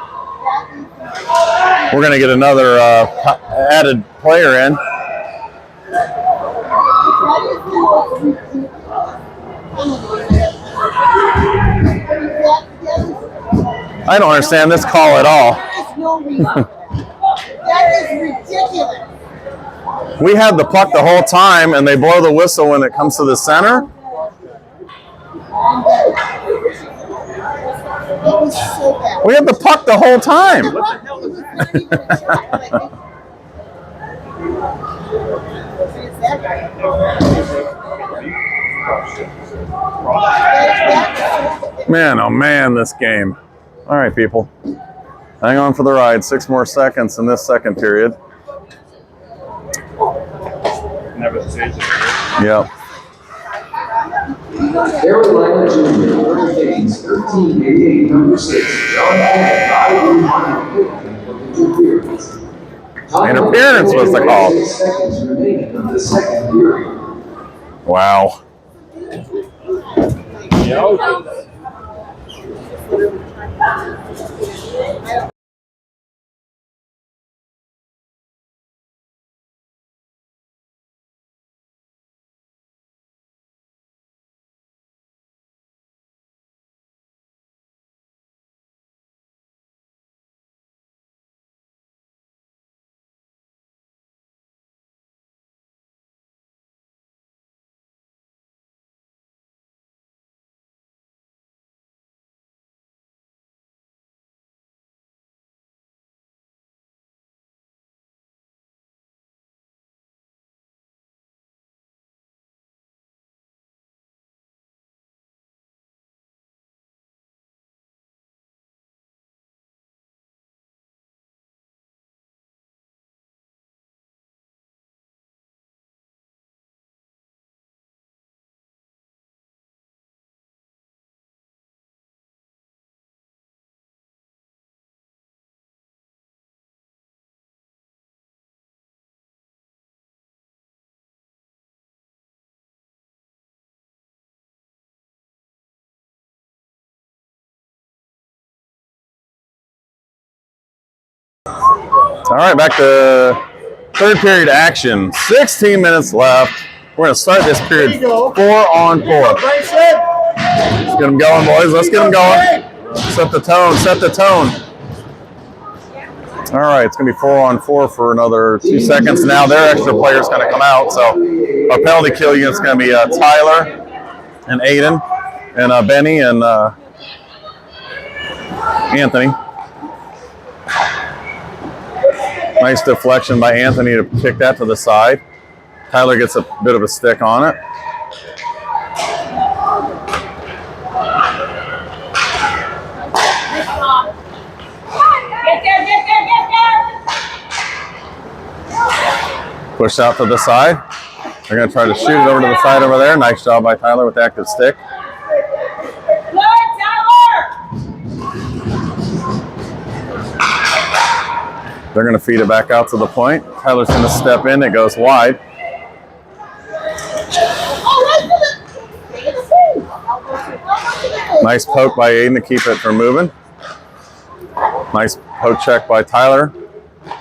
we're going to get another added player in. I don't understand this call at all. There is no reason. That is ridiculous. We had the puck the whole time, and they blow the whistle when it comes to the center. It was so bad. We had the puck the whole time. Man, oh man, this game. All right, people. Hang on for the ride. 6 more seconds in this second period. Yep. Carolina Jr.Canes 1388, number 6, Jr.Canes. Interference was the call. 6 seconds remaining of the second period. Wow. All right, back to third period action. 16 minutes left. We're going to start this period 4-on-4. Let's get them going, boys. Let's get them going. Set the tone. Set the tone. All right, it's going to be 4-on-4 for another 2 seconds. Now their extra player's going to come out. So our penalty kill unit's going to be Tyler and Aiden and Benny and Anthony. Nice deflection by Anthony to kick that to the side. Tyler gets a bit of a stick on it. Push out to the side. They're going to try to shoot it over to the side over there. Nice job by Tyler with the active stick. They're going to feed it back out to the point. Tyler's going to step in. It goes wide. Nice poke by Aiden to keep it from moving. Nice poke check by Tyler.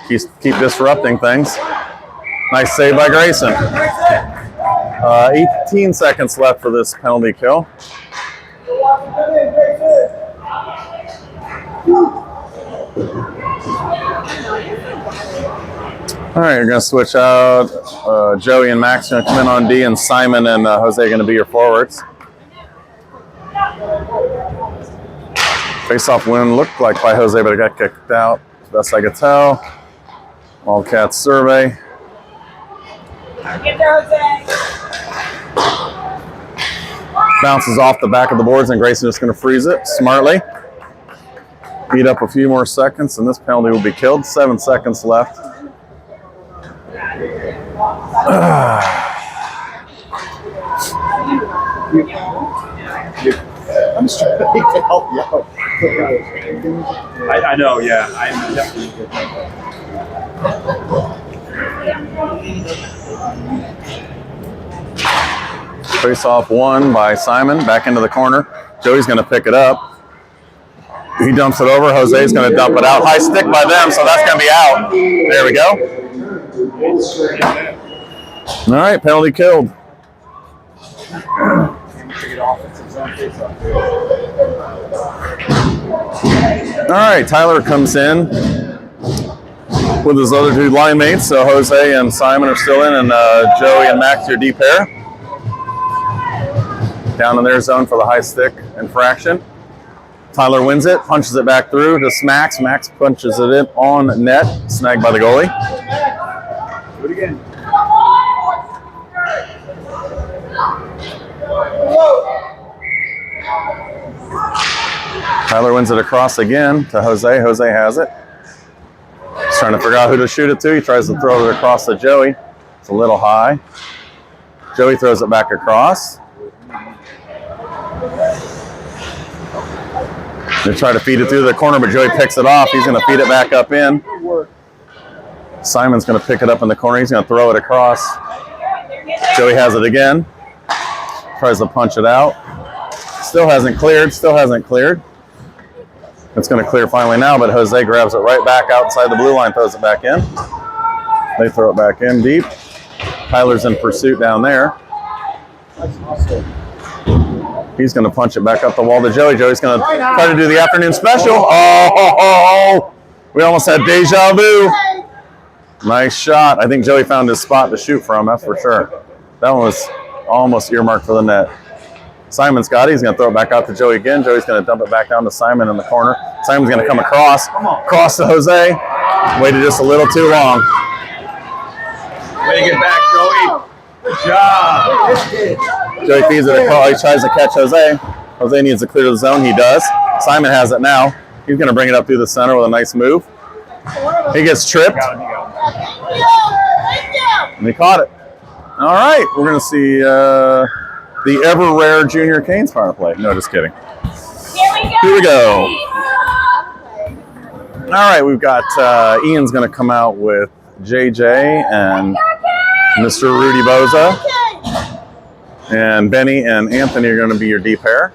Keep disrupting things. Nice save by Grayson. 18 seconds left for this penalty kill. All right, you're going to switch out. Joey and Max are going to come in on D, and Simon and Jose are going to be your forwards. Face-off win looked like by Jose, but it got kicked out. Best I could tell. Wildcats survey. Get there, Jose. Bounces off the back of the boards, and Grayson just going to freeze it smartly. Beat up a few more seconds, and this penalty will be killed. 7 seconds left. I'm just trying to help you out. I know, yeah. I'm definitely Face off one by Simon, back into the corner. Joey's going to pick it up. He dumps it over. Jose's going to dump it out. High stick by them, so that's going to be out. There we go. All right, penalty killed. All right, Tyler comes in with his other two line mates. So Jose and Simon are still in, and Joey and Max, your D pair. Down in their zone for the high stick infraction. Tyler wins it, punches it back through to Max. Max punches it in on net, snagged by the goalie. do it again. Tyler wins it across again to Jose. Jose has it. He's trying to figure out who to shoot it to. He tries to throw it across to Joey. It's a little high. Joey throws it back across. They try to feed it through the corner, but Joey picks it off. He's going to feed it back up in. Simon's going to pick it up in the corner. He's going to throw it across. Joey has it again. Tries to punch it out. Still hasn't cleared. Still hasn't cleared. It's going to clear finally now, but Jose grabs it right back outside the blue line, throws it back in. They throw it back in deep. Tyler's in pursuit down there. He's going to punch it back up the wall to Joey. Joey's going to try to do the afternoon special. Oh, we almost had deja vu. Nice shot. I think Joey found his spot to shoot from, that's for sure. That one was almost earmarked for the net. Simon's got it. He's going to throw it back out to Joey again. Joey's going to dump it back down to Simon in the corner. Simon's going to come across to Jose. Waited just a little too long. Way to get back, Joey. Good job. Joey feeds it across. He tries to catch Jose. Jose needs to clear the zone. He does. Simon has it now. He's going to bring it up through the center with a nice move. He gets tripped. And he caught it. All right. We're going to see the ever-rare Jr.Canes power play. No, just kidding. Here we go. All right. We've got Ian's going to come out with JJ and Mr. Rudy Boza. And Benny and Anthony are going to be your D pair.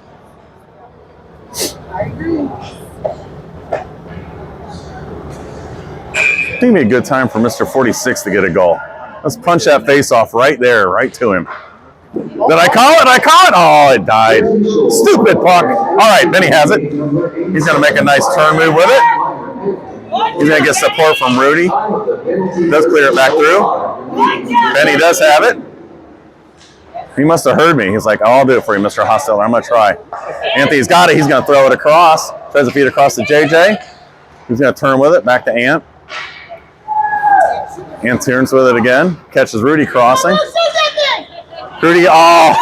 I think it'd be a good time for Mr. 46 to get a goal. Let's punch that face off right there, right to him. Did I call it? I call it? Oh, it died. Stupid puck. All right, Benny has it. He's going to make a nice turn move with it. He's going to get support from Rudy. Does clear it back through. Benny does have it. He must have heard me. He's like, oh, I'll do it for you, Mr. Hostetler. I'm going to try. Anthony's got it. He's going to throw it across. Tries to feed it across to JJ. He's going to turn with it back to Ant. Ant turns with it again. Catches Rudy crossing. Rudy, oh!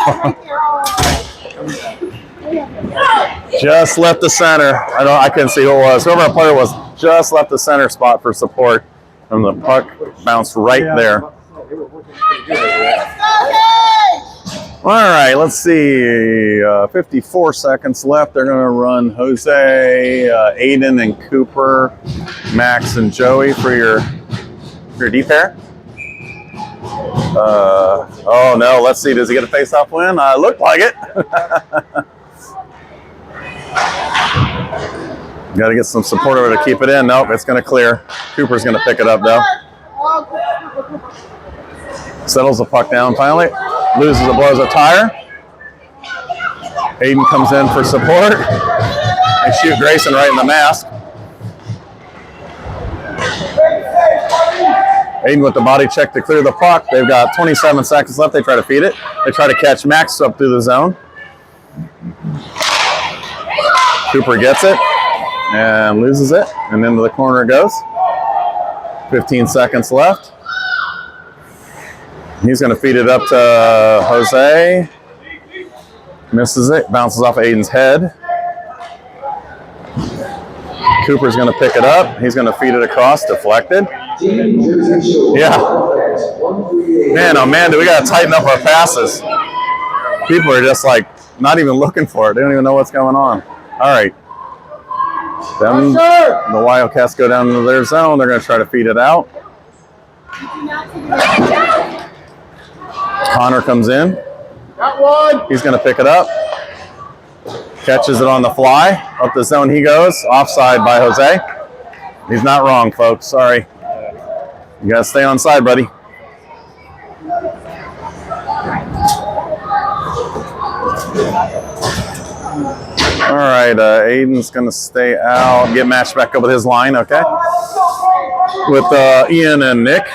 Just left the center. I couldn't see who it was. Whoever the player was just left the center spot for support. And the puck bounced right there. All right, let's see. 54 seconds left. They're going to run Jose, Aiden, and Cooper, Max, and Joey for your D pair. Oh no, let's see. Does he get a face-off win? Looked like it. Got to get some support over to keep it in. Nope, it's going to clear. Cooper's going to pick it up though. Settles the puck down finally. Loses it, blows a tire. Aiden comes in for support. They shoot Grayson right in the mask. Aiden with the body check to clear the puck. They've got 27 seconds left. They try to feed it. They try to catch Max up through the zone. Cooper gets it and loses it. And into the corner it goes. 15 seconds left. He's going to feed it up to Jose. Misses it. Bounces off Aiden's head. Cooper's going to pick it up. He's going to feed it across. Deflected. Yeah. Man, oh man, do we got to tighten up our passes. People are just like not even looking for it. They don't even know what's going on. All right. Then the Wildcats go down into their zone. They're going to try to feed it out. Connor comes in. Got one. He's going to pick it up. Catches it on the fly. Up the zone he goes. Offside by Jose. He's not wrong, folks. Sorry. You got to stay on side, buddy. All right, Aiden's going to stay out. Get matched back up with his line, okay? With Ian and Nick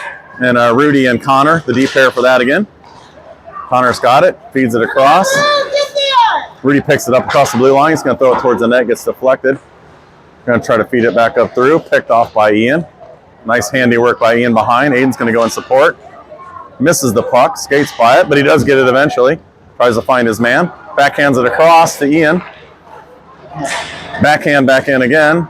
and Rudy and Connor, the D pair for that again. Connor's got it. Feeds it across. Rudy picks it up across the blue line. He's going to throw it towards the net. Gets deflected. Going to try to feed it back up through. Picked off by Ian. Nice handiwork by Ian behind. Aiden's going to go in support. Misses the puck. Skates by it, but he does get it eventually. Tries to find his man. Backhands it across to Ian. Backhand back in again.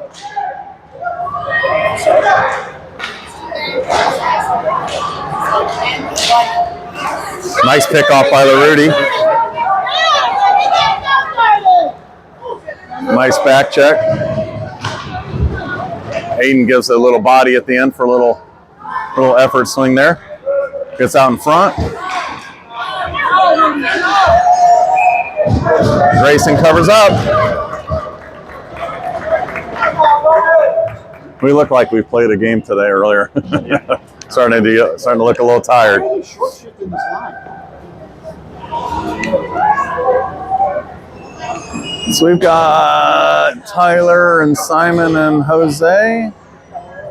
Nice pick off by the Rudy. Nice back check. Aiden gives a little body at the end for a little effort swing there. Gets out in front. Grayson covers up. We look like we played a game today earlier. starting to look a little tired. So we've got Tyler and Simon and Jose.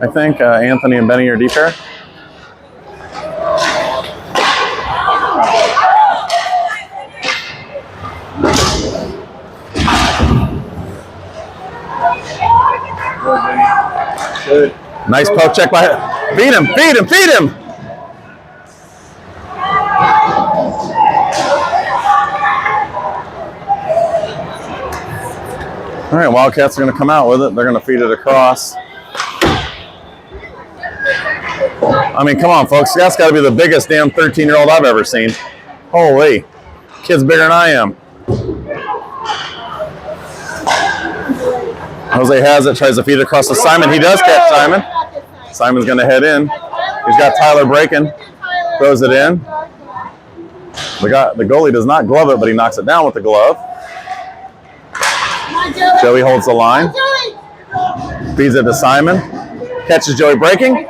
I think Anthony and Benny are D pair. Good. Nice poke check by him. Feed him, feed him, feed him! All right, Wildcats are going to come out with it. They're going to feed it across. I mean, come on, folks. That's got to be the biggest damn 13-year-old I've ever seen. Holy. Kid's bigger than I am. Jose has it, tries to feed it across to Simon. He does catch Simon. Simon's going to head in. He's got Tyler breaking. Throws it in. The goalie does not glove it, but he knocks it down with the glove. Joey holds the line. Feeds it to Simon. Catches Joey breaking.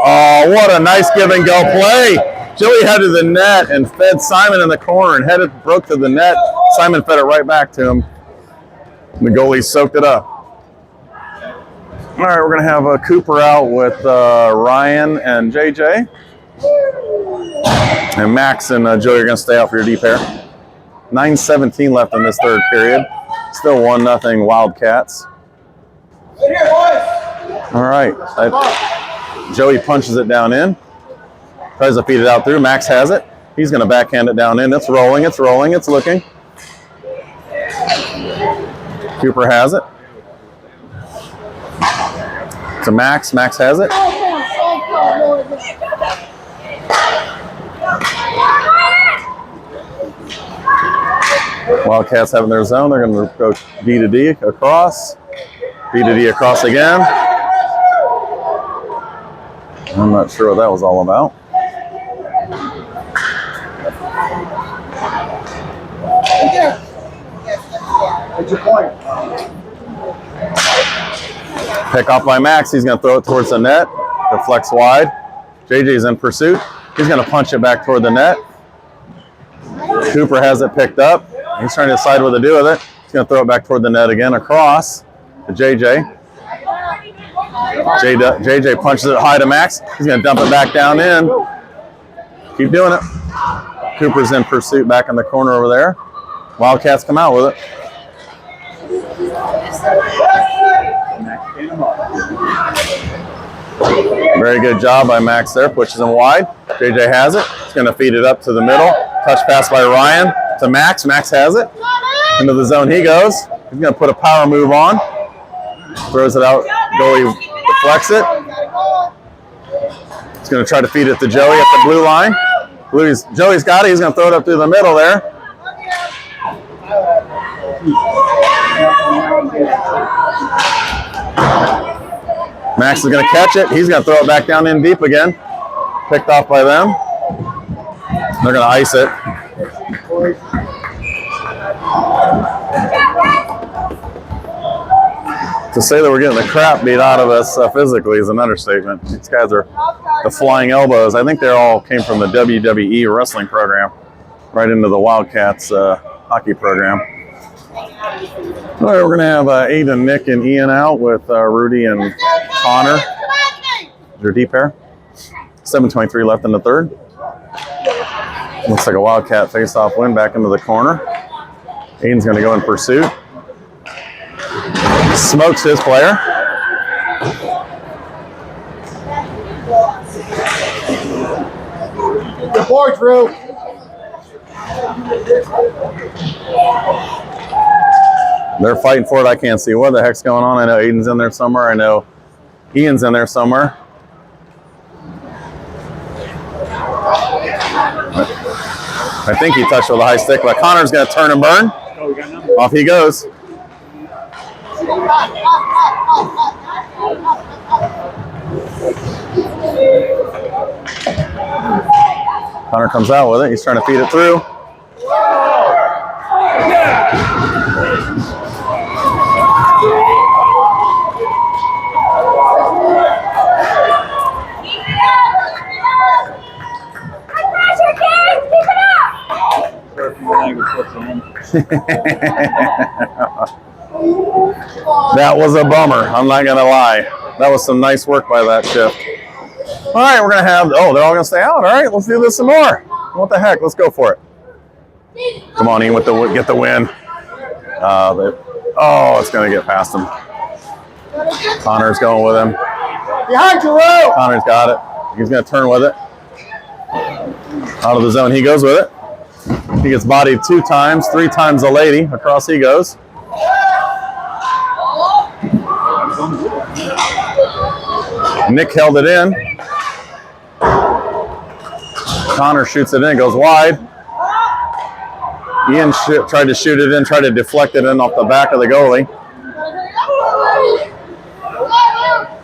Oh, what a nice give and go play. Joey headed the net and fed Simon in the corner and broke to the net. Simon fed it right back to him. The goalie soaked it up. All right, we're going to have Cooper out with Ryan and JJ. And Max and Joey are going to stay out for your D pair. 9:17 left in this third period. Still 1-0 Wildcats. All right. Joey punches it down in. Tries to feed it out through. Max has it. He's going to backhand it down in. It's rolling. It's rolling. It's looking. Cooper has it. To Max. Max has it. Wildcats having their zone. They're going to go D to D across. D to D across again. I'm not sure what that was all about. What's your point? Pick off by Max. He's going to throw it towards the net. Deflects wide. JJ's in pursuit. He's going to punch it back toward the net. Cooper has it picked up. He's trying to decide what to do with it. He's going to throw it back toward the net again. Across to JJ. JJ punches it high to Max. He's going to dump it back down in. Keep doing it. Cooper's in pursuit back in the corner over there. Wildcats come out with it. Very good job by Max there. Pushes him wide. JJ has it. He's going to feed it up to the middle. Touch pass by Ryan to Max. Max has it. Into the zone he goes. He's going to put a power move on. Throws it out. Goalie deflects it. He's going to try to feed it to Joey at the blue line. Joey's got it. He's going to throw it up through the middle there. Max is going to catch it. He's going to throw it back down in deep again. Picked off by them. They're going to ice it. To say that we're getting the crap beat out of us physically is an understatement. These guys are the flying elbows. I think they all came from the WWE wrestling program, right into the Wildcats hockey program. All right, we're going to have Aiden, Nick, and Ian out with Rudy and Connor. Their D pair. 7:23 left in the third. Looks like a Wildcat face-off win back into the corner. Aiden's going to go in pursuit. Smokes his player. Good boy, Drew. They're fighting for it. I can't see what the heck's going on. I know Aiden's in there somewhere. I know Ian's in there somewhere. I think he touched with a high stick, but Connor's going to turn and burn. Off he goes. Connor comes out with it. He's trying to feed it through. That was a bummer. I'm not going to lie. That was some nice work by that shift. All right, we're going to have, they're all going to stay out. All right, let's do this some more. What the heck? Let's go for it. Come on, Ian, get the win. It's going to get past him. Connor's going with him. Behind you, Drew. Connor's got it. He's going to turn with it. Out of the zone, he goes with it. He gets bodied 2 times, 3 times a lady. Across he goes. Nick held it in. Connor shoots it in, goes wide. Ian tried to shoot it in, tried to deflect it in off the back of the goalie.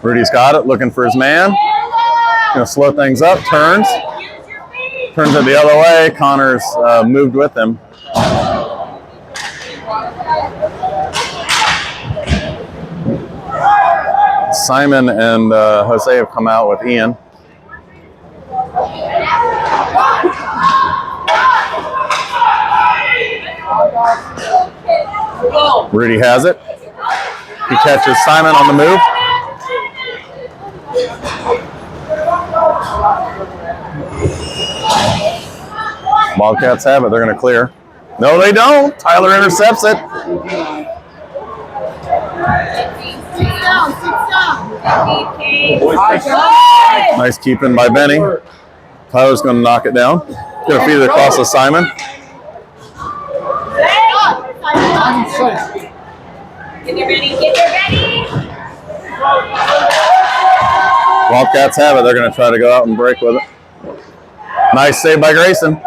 Rudy's got it, looking for his man. Gonna slow things up, turns it the other way. Connor's moved with him. Simon and Jose have come out with Ian. Rudy has it. He catches Simon on the move. Wildcats have it. They're going to clear. No, they don't. Tyler intercepts it. Nice keeping by Benny. Tyler's going to knock it down. Going to feed it across to Simon. Get there, Benny. Get there, Benny. Wildcats have it. They're going to try to go out and break with it. Nice save by Grayson.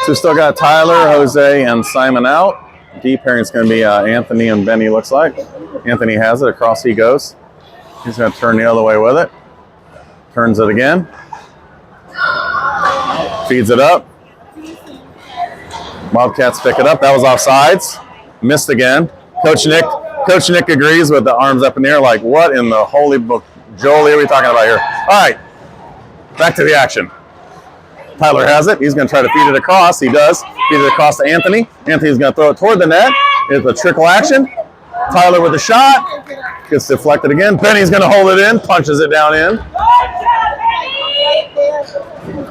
So still got Tyler, Jose, and Simon out. D pairing is going to be Anthony and Benny, looks like. Anthony has it. Across he goes. He's going to turn the other way with it. Turns it again. Feeds it up. Wildcats pick it up. That was offsides. Missed again. Coach Nick agrees with the arms up in the air like, what in the holy book? Jolie, what are we talking about here? All right. Back to the action. Tyler has it. He's going to try to feed it across. He does. Feed it across to Anthony. Anthony's going to throw it toward the net. It's a trickle action. Tyler with a shot. Gets deflected again. Benny's going to hold it in. Punches it down in.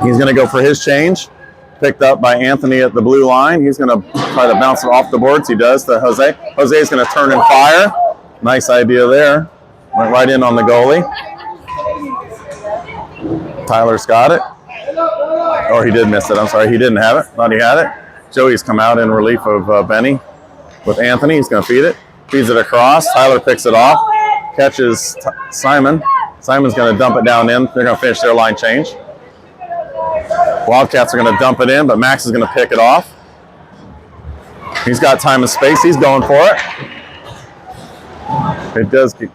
He's going to go for his change. Picked up by Anthony at the blue line. He's going to try to bounce it off the boards. He does to Jose. Jose's going to turn and fire. Nice idea there. Went right in on the goalie. Tyler's got it. Or he did miss it. I'm sorry. He didn't have it. Thought he had it. Joey's come out in relief of Benny with Anthony. He's going to feed it. Feeds it across. Tyler picks it off. Catches Simon. Simon's going to dump it down in. They're going to finish their line change. Wildcats are going to dump it in, but Max is going to pick it off. He's got time and space. He's going for it. It does kick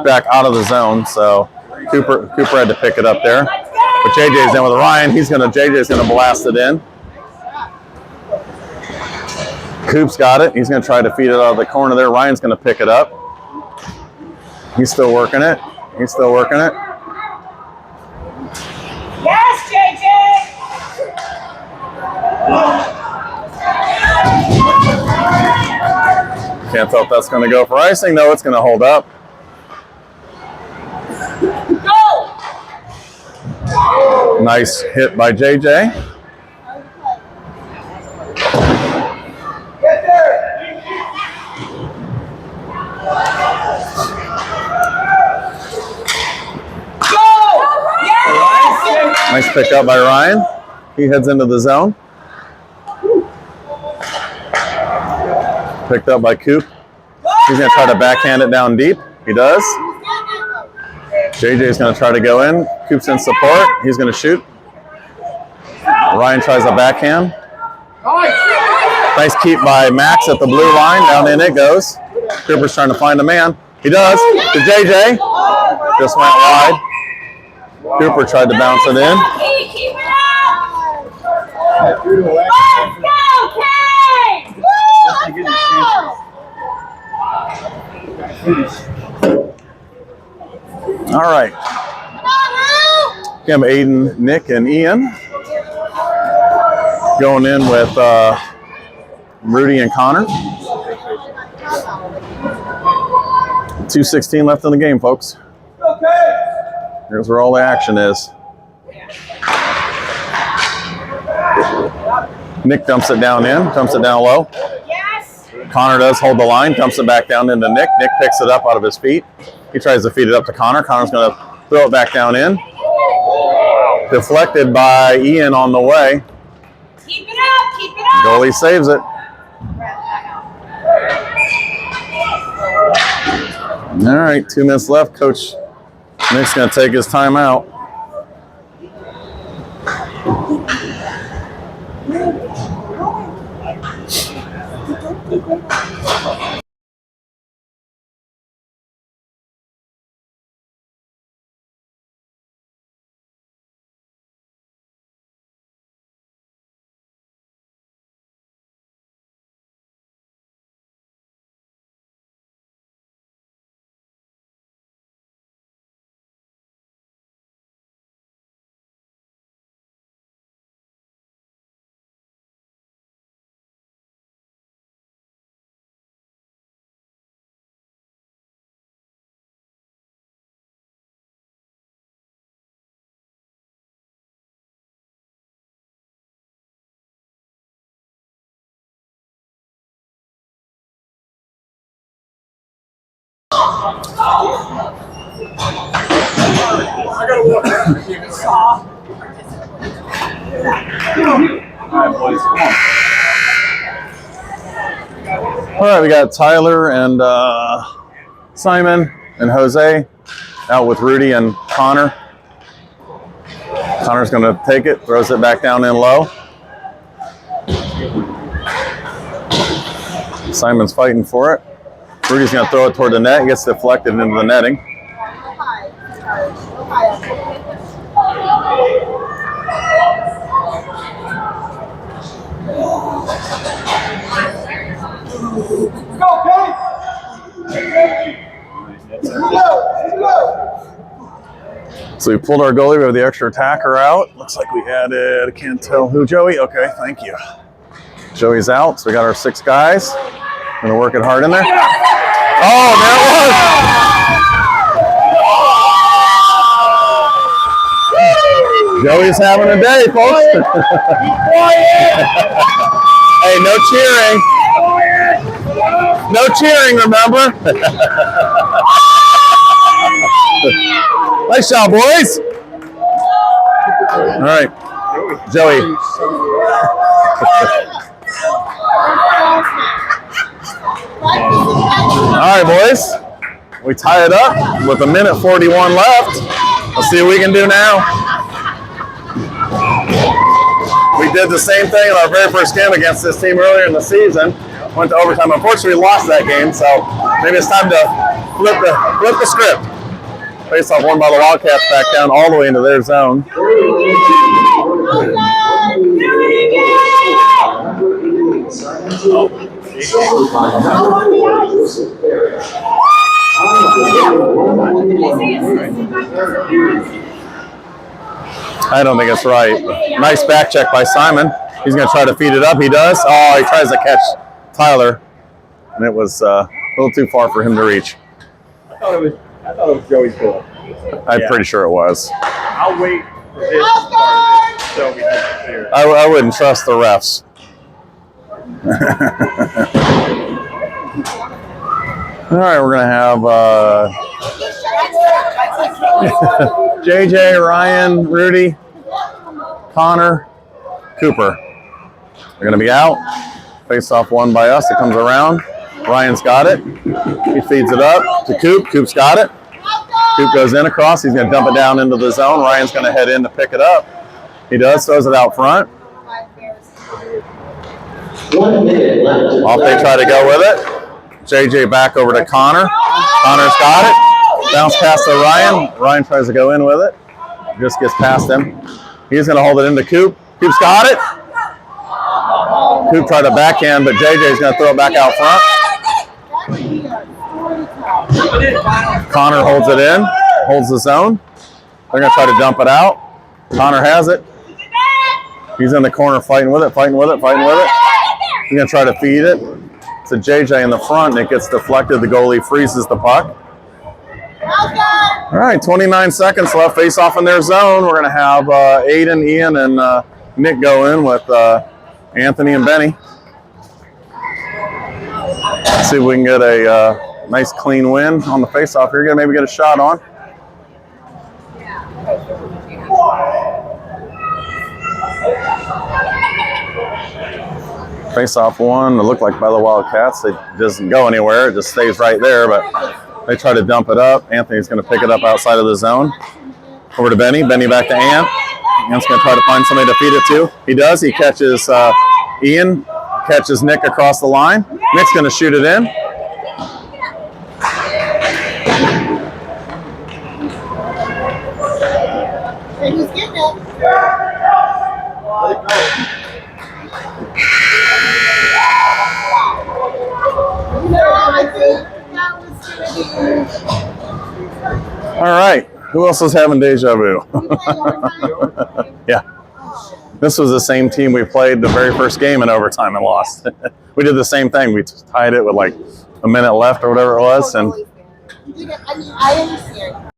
back out of the zone, so Cooper had to pick it up there. But JJ's in with Ryan. JJ's going to blast it in. Coop's got it. He's going to try to feed it out of the corner there. Ryan's going to pick it up. He's still working it. Yes, JJ! Can't tell if that's going to go for icing. No, it's going to hold up. Go! Nice hit by JJ. Get there! Nice pick up by Ryan. He heads into the zone. Picked up by Coop. He's going to try to backhand it down deep. He does. JJ's going to try to go in. Coop's in support. He's going to shoot. Ryan tries a backhand. Nice keep by Max at the blue line. Down in it goes. Cooper's trying to find a man. He does. To JJ. Just went wide. Cooper tried to bounce it in. Keep it up! Let's go, Canes! All right. We have Aiden, Nick, and Ian going in with Rudy and Connor. 2:16 left in the game, folks. Here's where all the action is. Nick dumps it down in, dumps it down low. Yes! Connor does hold the line, dumps it back down into Nick. Nick picks it up out of his feet. He tries to feed it up to Connor. Connor's going to throw it back down in. Deflected by Ian on the way. Keep it up! Keep it up! Goalie saves it. All right, 2 minutes left. Coach Nick's going to take his time out. All right, we got Tyler and Simon and Jose out with Rudy and Connor. Connor's going to take it, throws it back down in low. Simon's fighting for it. Rudy's going to throw it toward the net. It gets deflected into the netting. So we pulled our goalie. We have the extra attacker out. Looks like we added, I can't tell who, Joey? Okay, thank you. Joey's out, so we got our 6 guys. Gonna work it hard in there. Oh, there it was! Joey's having a day, folks. Hey, no cheering. No cheering, remember? Nice job, boys. All right, Joey. All right, boys. We tie it up with 1:41 left. Let's see what we can do now. We did the same thing in our very first game against this team earlier in the season. Went to overtime. Unfortunately, we lost that game, so maybe it's time to flip the script. Face off won by the Wildcats back down all the way into their zone. I don't think it's right. Nice back check by Simon. He's going to try to feed it up. He does. Oh, he tries to catch Tyler, and it was a little too far for him to reach. I thought it was Joey's goal. I'm pretty sure it was. I'll wait for his part of it so we can clear. I wouldn't trust the refs. All right, we're going to have JJ, Ryan, Rudy, Connor, Cooper. They're going to be out. Face off won by us. It comes around. Ryan's got it. He feeds it up to Coop. Coop's got it. Coop goes in across. He's going to dump it down into the zone. Ryan's going to head in to pick it up. He does. Throws it out front. 1 minute left. Off they try to go with it. JJ back over to Connor. Connor's got it. Bounce pass to Ryan. Ryan tries to go in with it. Just gets past him. He's going to hold it into Coop. Coop's got it. Coop tried to backhand, but JJ's going to throw it back out front. Connor holds it in. Holds the zone. They're going to try to dump it out. Connor has it. He's in the corner fighting with it, fighting with it, fighting with it. He's going to try to feed it to JJ in the front, and it gets deflected. The goalie freezes the puck. All right, 29 seconds left. Face off in their zone. We're going to have Aiden, Ian, and Nick go in with Anthony and Benny. Let's see if we can get a nice clean win on the face off here. Maybe get a shot on. Face off one. It looked like by the Wildcats. It doesn't go anywhere. It just stays right there, but they try to dump it up. Anthony's going to pick it up outside of the zone. Over to Benny. Benny back to Ant. Ant's going to try to find somebody to feed it to. He does. He catches Ian. Catches Nick across the line. Nick's going to shoot it in. And he's getting it. All right. Who else is having deja vu? Yeah. This was the same team we played the very first game in overtime and lost. We did the same thing. We tied it with like a minute left or whatever it was. And I understand.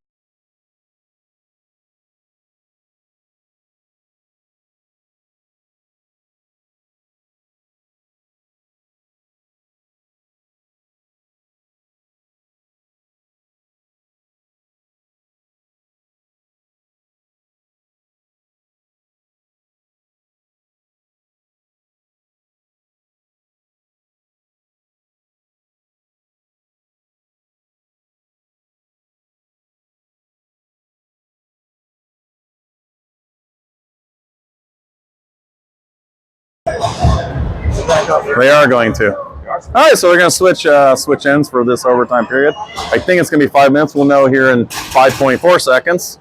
They are going to. All right, so we're going to switch ends for this overtime period. I think it's going to be 5 minutes. We'll know here in 5.4 seconds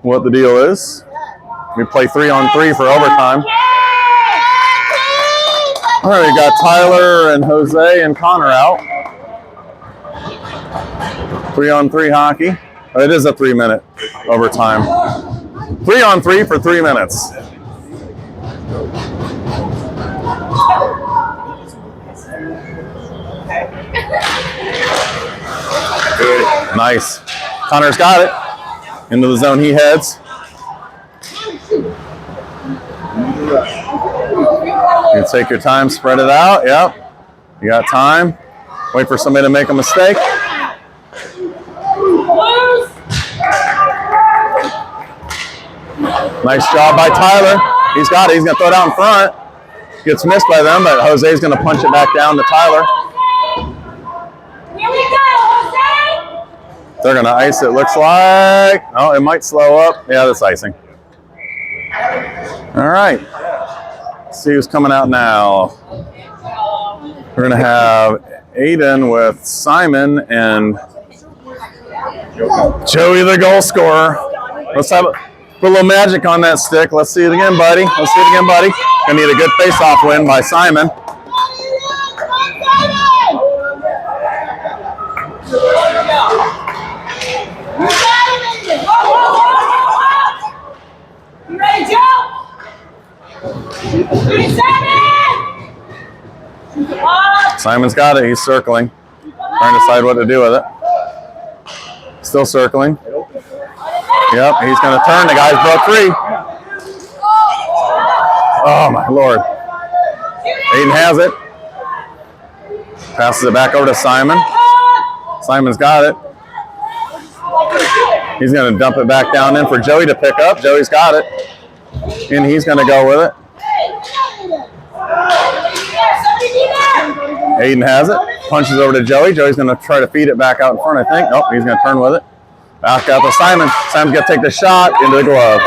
what the deal is. We play 3-on-3 for overtime. All right, we got Tyler and Jose and Connor out. 3-on-3 hockey. Oh, it is a 3-minute overtime. 3-on-3 for 3 minutes. Nice. Connor's got it. Into the zone he heads. You take your time, spread it out. Yep. You got time. Wait for somebody to make a mistake. Nice job by Tyler. He's got it. He's going to throw it out in front. Gets missed by them, but Jose's going to punch it back down to Tyler. Here we go, Jose! They're going to ice it, looks like. Oh, it might slow up. Yeah, that's icing. All right. Let's see who's coming out now. We're going to have Aiden with Simon and Joey, the goal scorer. Let's have put a little magic on that stick. Let's see it again, buddy. Let's see it again, buddy. Gonna need a good face-off win by Simon. You ready, Joe? 37! Simon's got it. He's circling. Trying to decide what to do with it. Still circling. Yep, he's going to turn. The guy's broke free. Oh, my Lord. Aiden has it. Passes it back over to Simon. Simon's got it. He's going to dump it back down in for Joey to pick up. Joey's got it. And he's going to go with it. Aiden has it. Punches over to Joey. Joey's going to try to feed it back out in front, I think. Nope, he's going to turn with it. Back out to Simon. Simon's going to take the shot into the glove.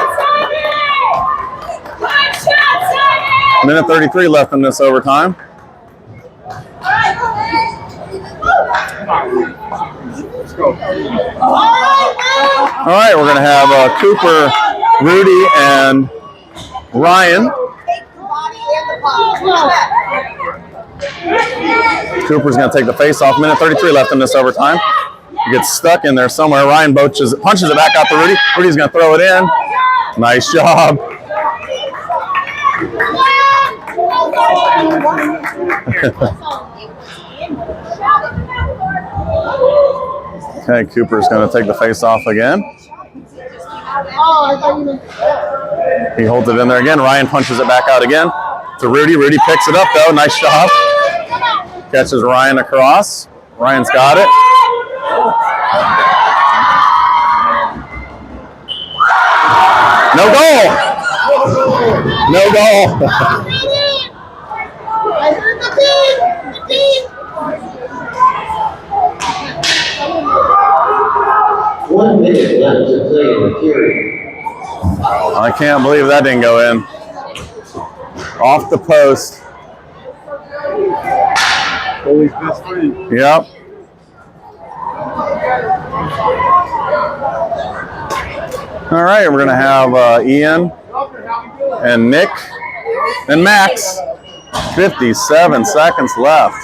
Minute 33 left in this overtime. All right, we're going to have Cooper, Rudy, and Ryan. Cooper's going to take the face off. Minute 33 left in this overtime. He gets stuck in there somewhere. Ryan punches it back out to Rudy. Rudy's going to throw it in. Nice job. Okay, Cooper's going to take the face off again. He holds it in there again. Ryan punches it back out again to Rudy. Rudy picks it up, though. Nice job. Catches Ryan across. Ryan's got it. No goal. No goal. I heard the beep. The beep. 1 minute left to play in the period. I can't believe that didn't go in. Off the post. Goalie's best friend. Yep. All right, we're going to have Ian and Nick and Max. 57 seconds left.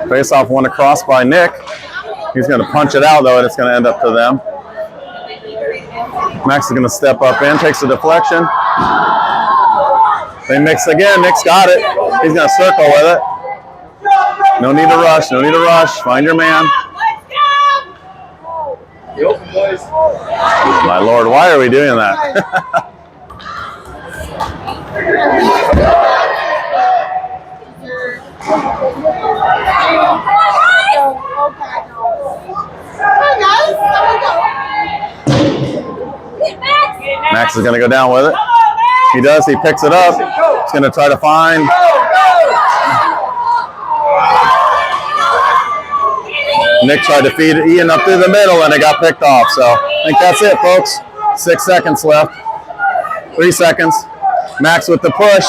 Face off one across by Nick. He's going to punch it out, though, and it's going to end up to them. Max is going to step up in, takes the deflection. They mix again. Nick's got it. He's going to circle with it. No need to rush. No need to rush. Find your man. My Lord, why are we doing that? Max is going to go down with it. He does. He picks it up. He's going to try to find. Nick tried to feed Ian up through the middle, and it got picked off. So I think that's it, folks. 6 seconds left. 3 seconds. Max with the push.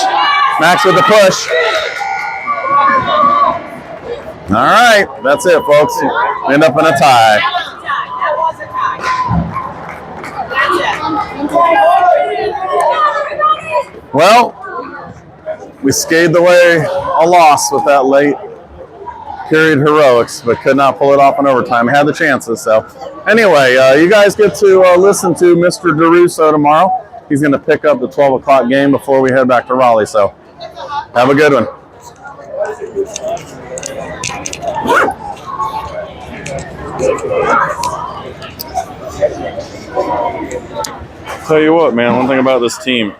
Max with the push. All right, that's it, folks. We end up in a tie. That was a tie. That's it. Well, we scathed away a loss with that late period heroics, but could not pull it off in overtime. Had the chances, so. Anyway, you guys get to listen to Mr. DeRusso tomorrow. He's going to pick up the 12 o'clock game before we head back to Raleigh, so have a good one. Tell you what, man, one thing about this team,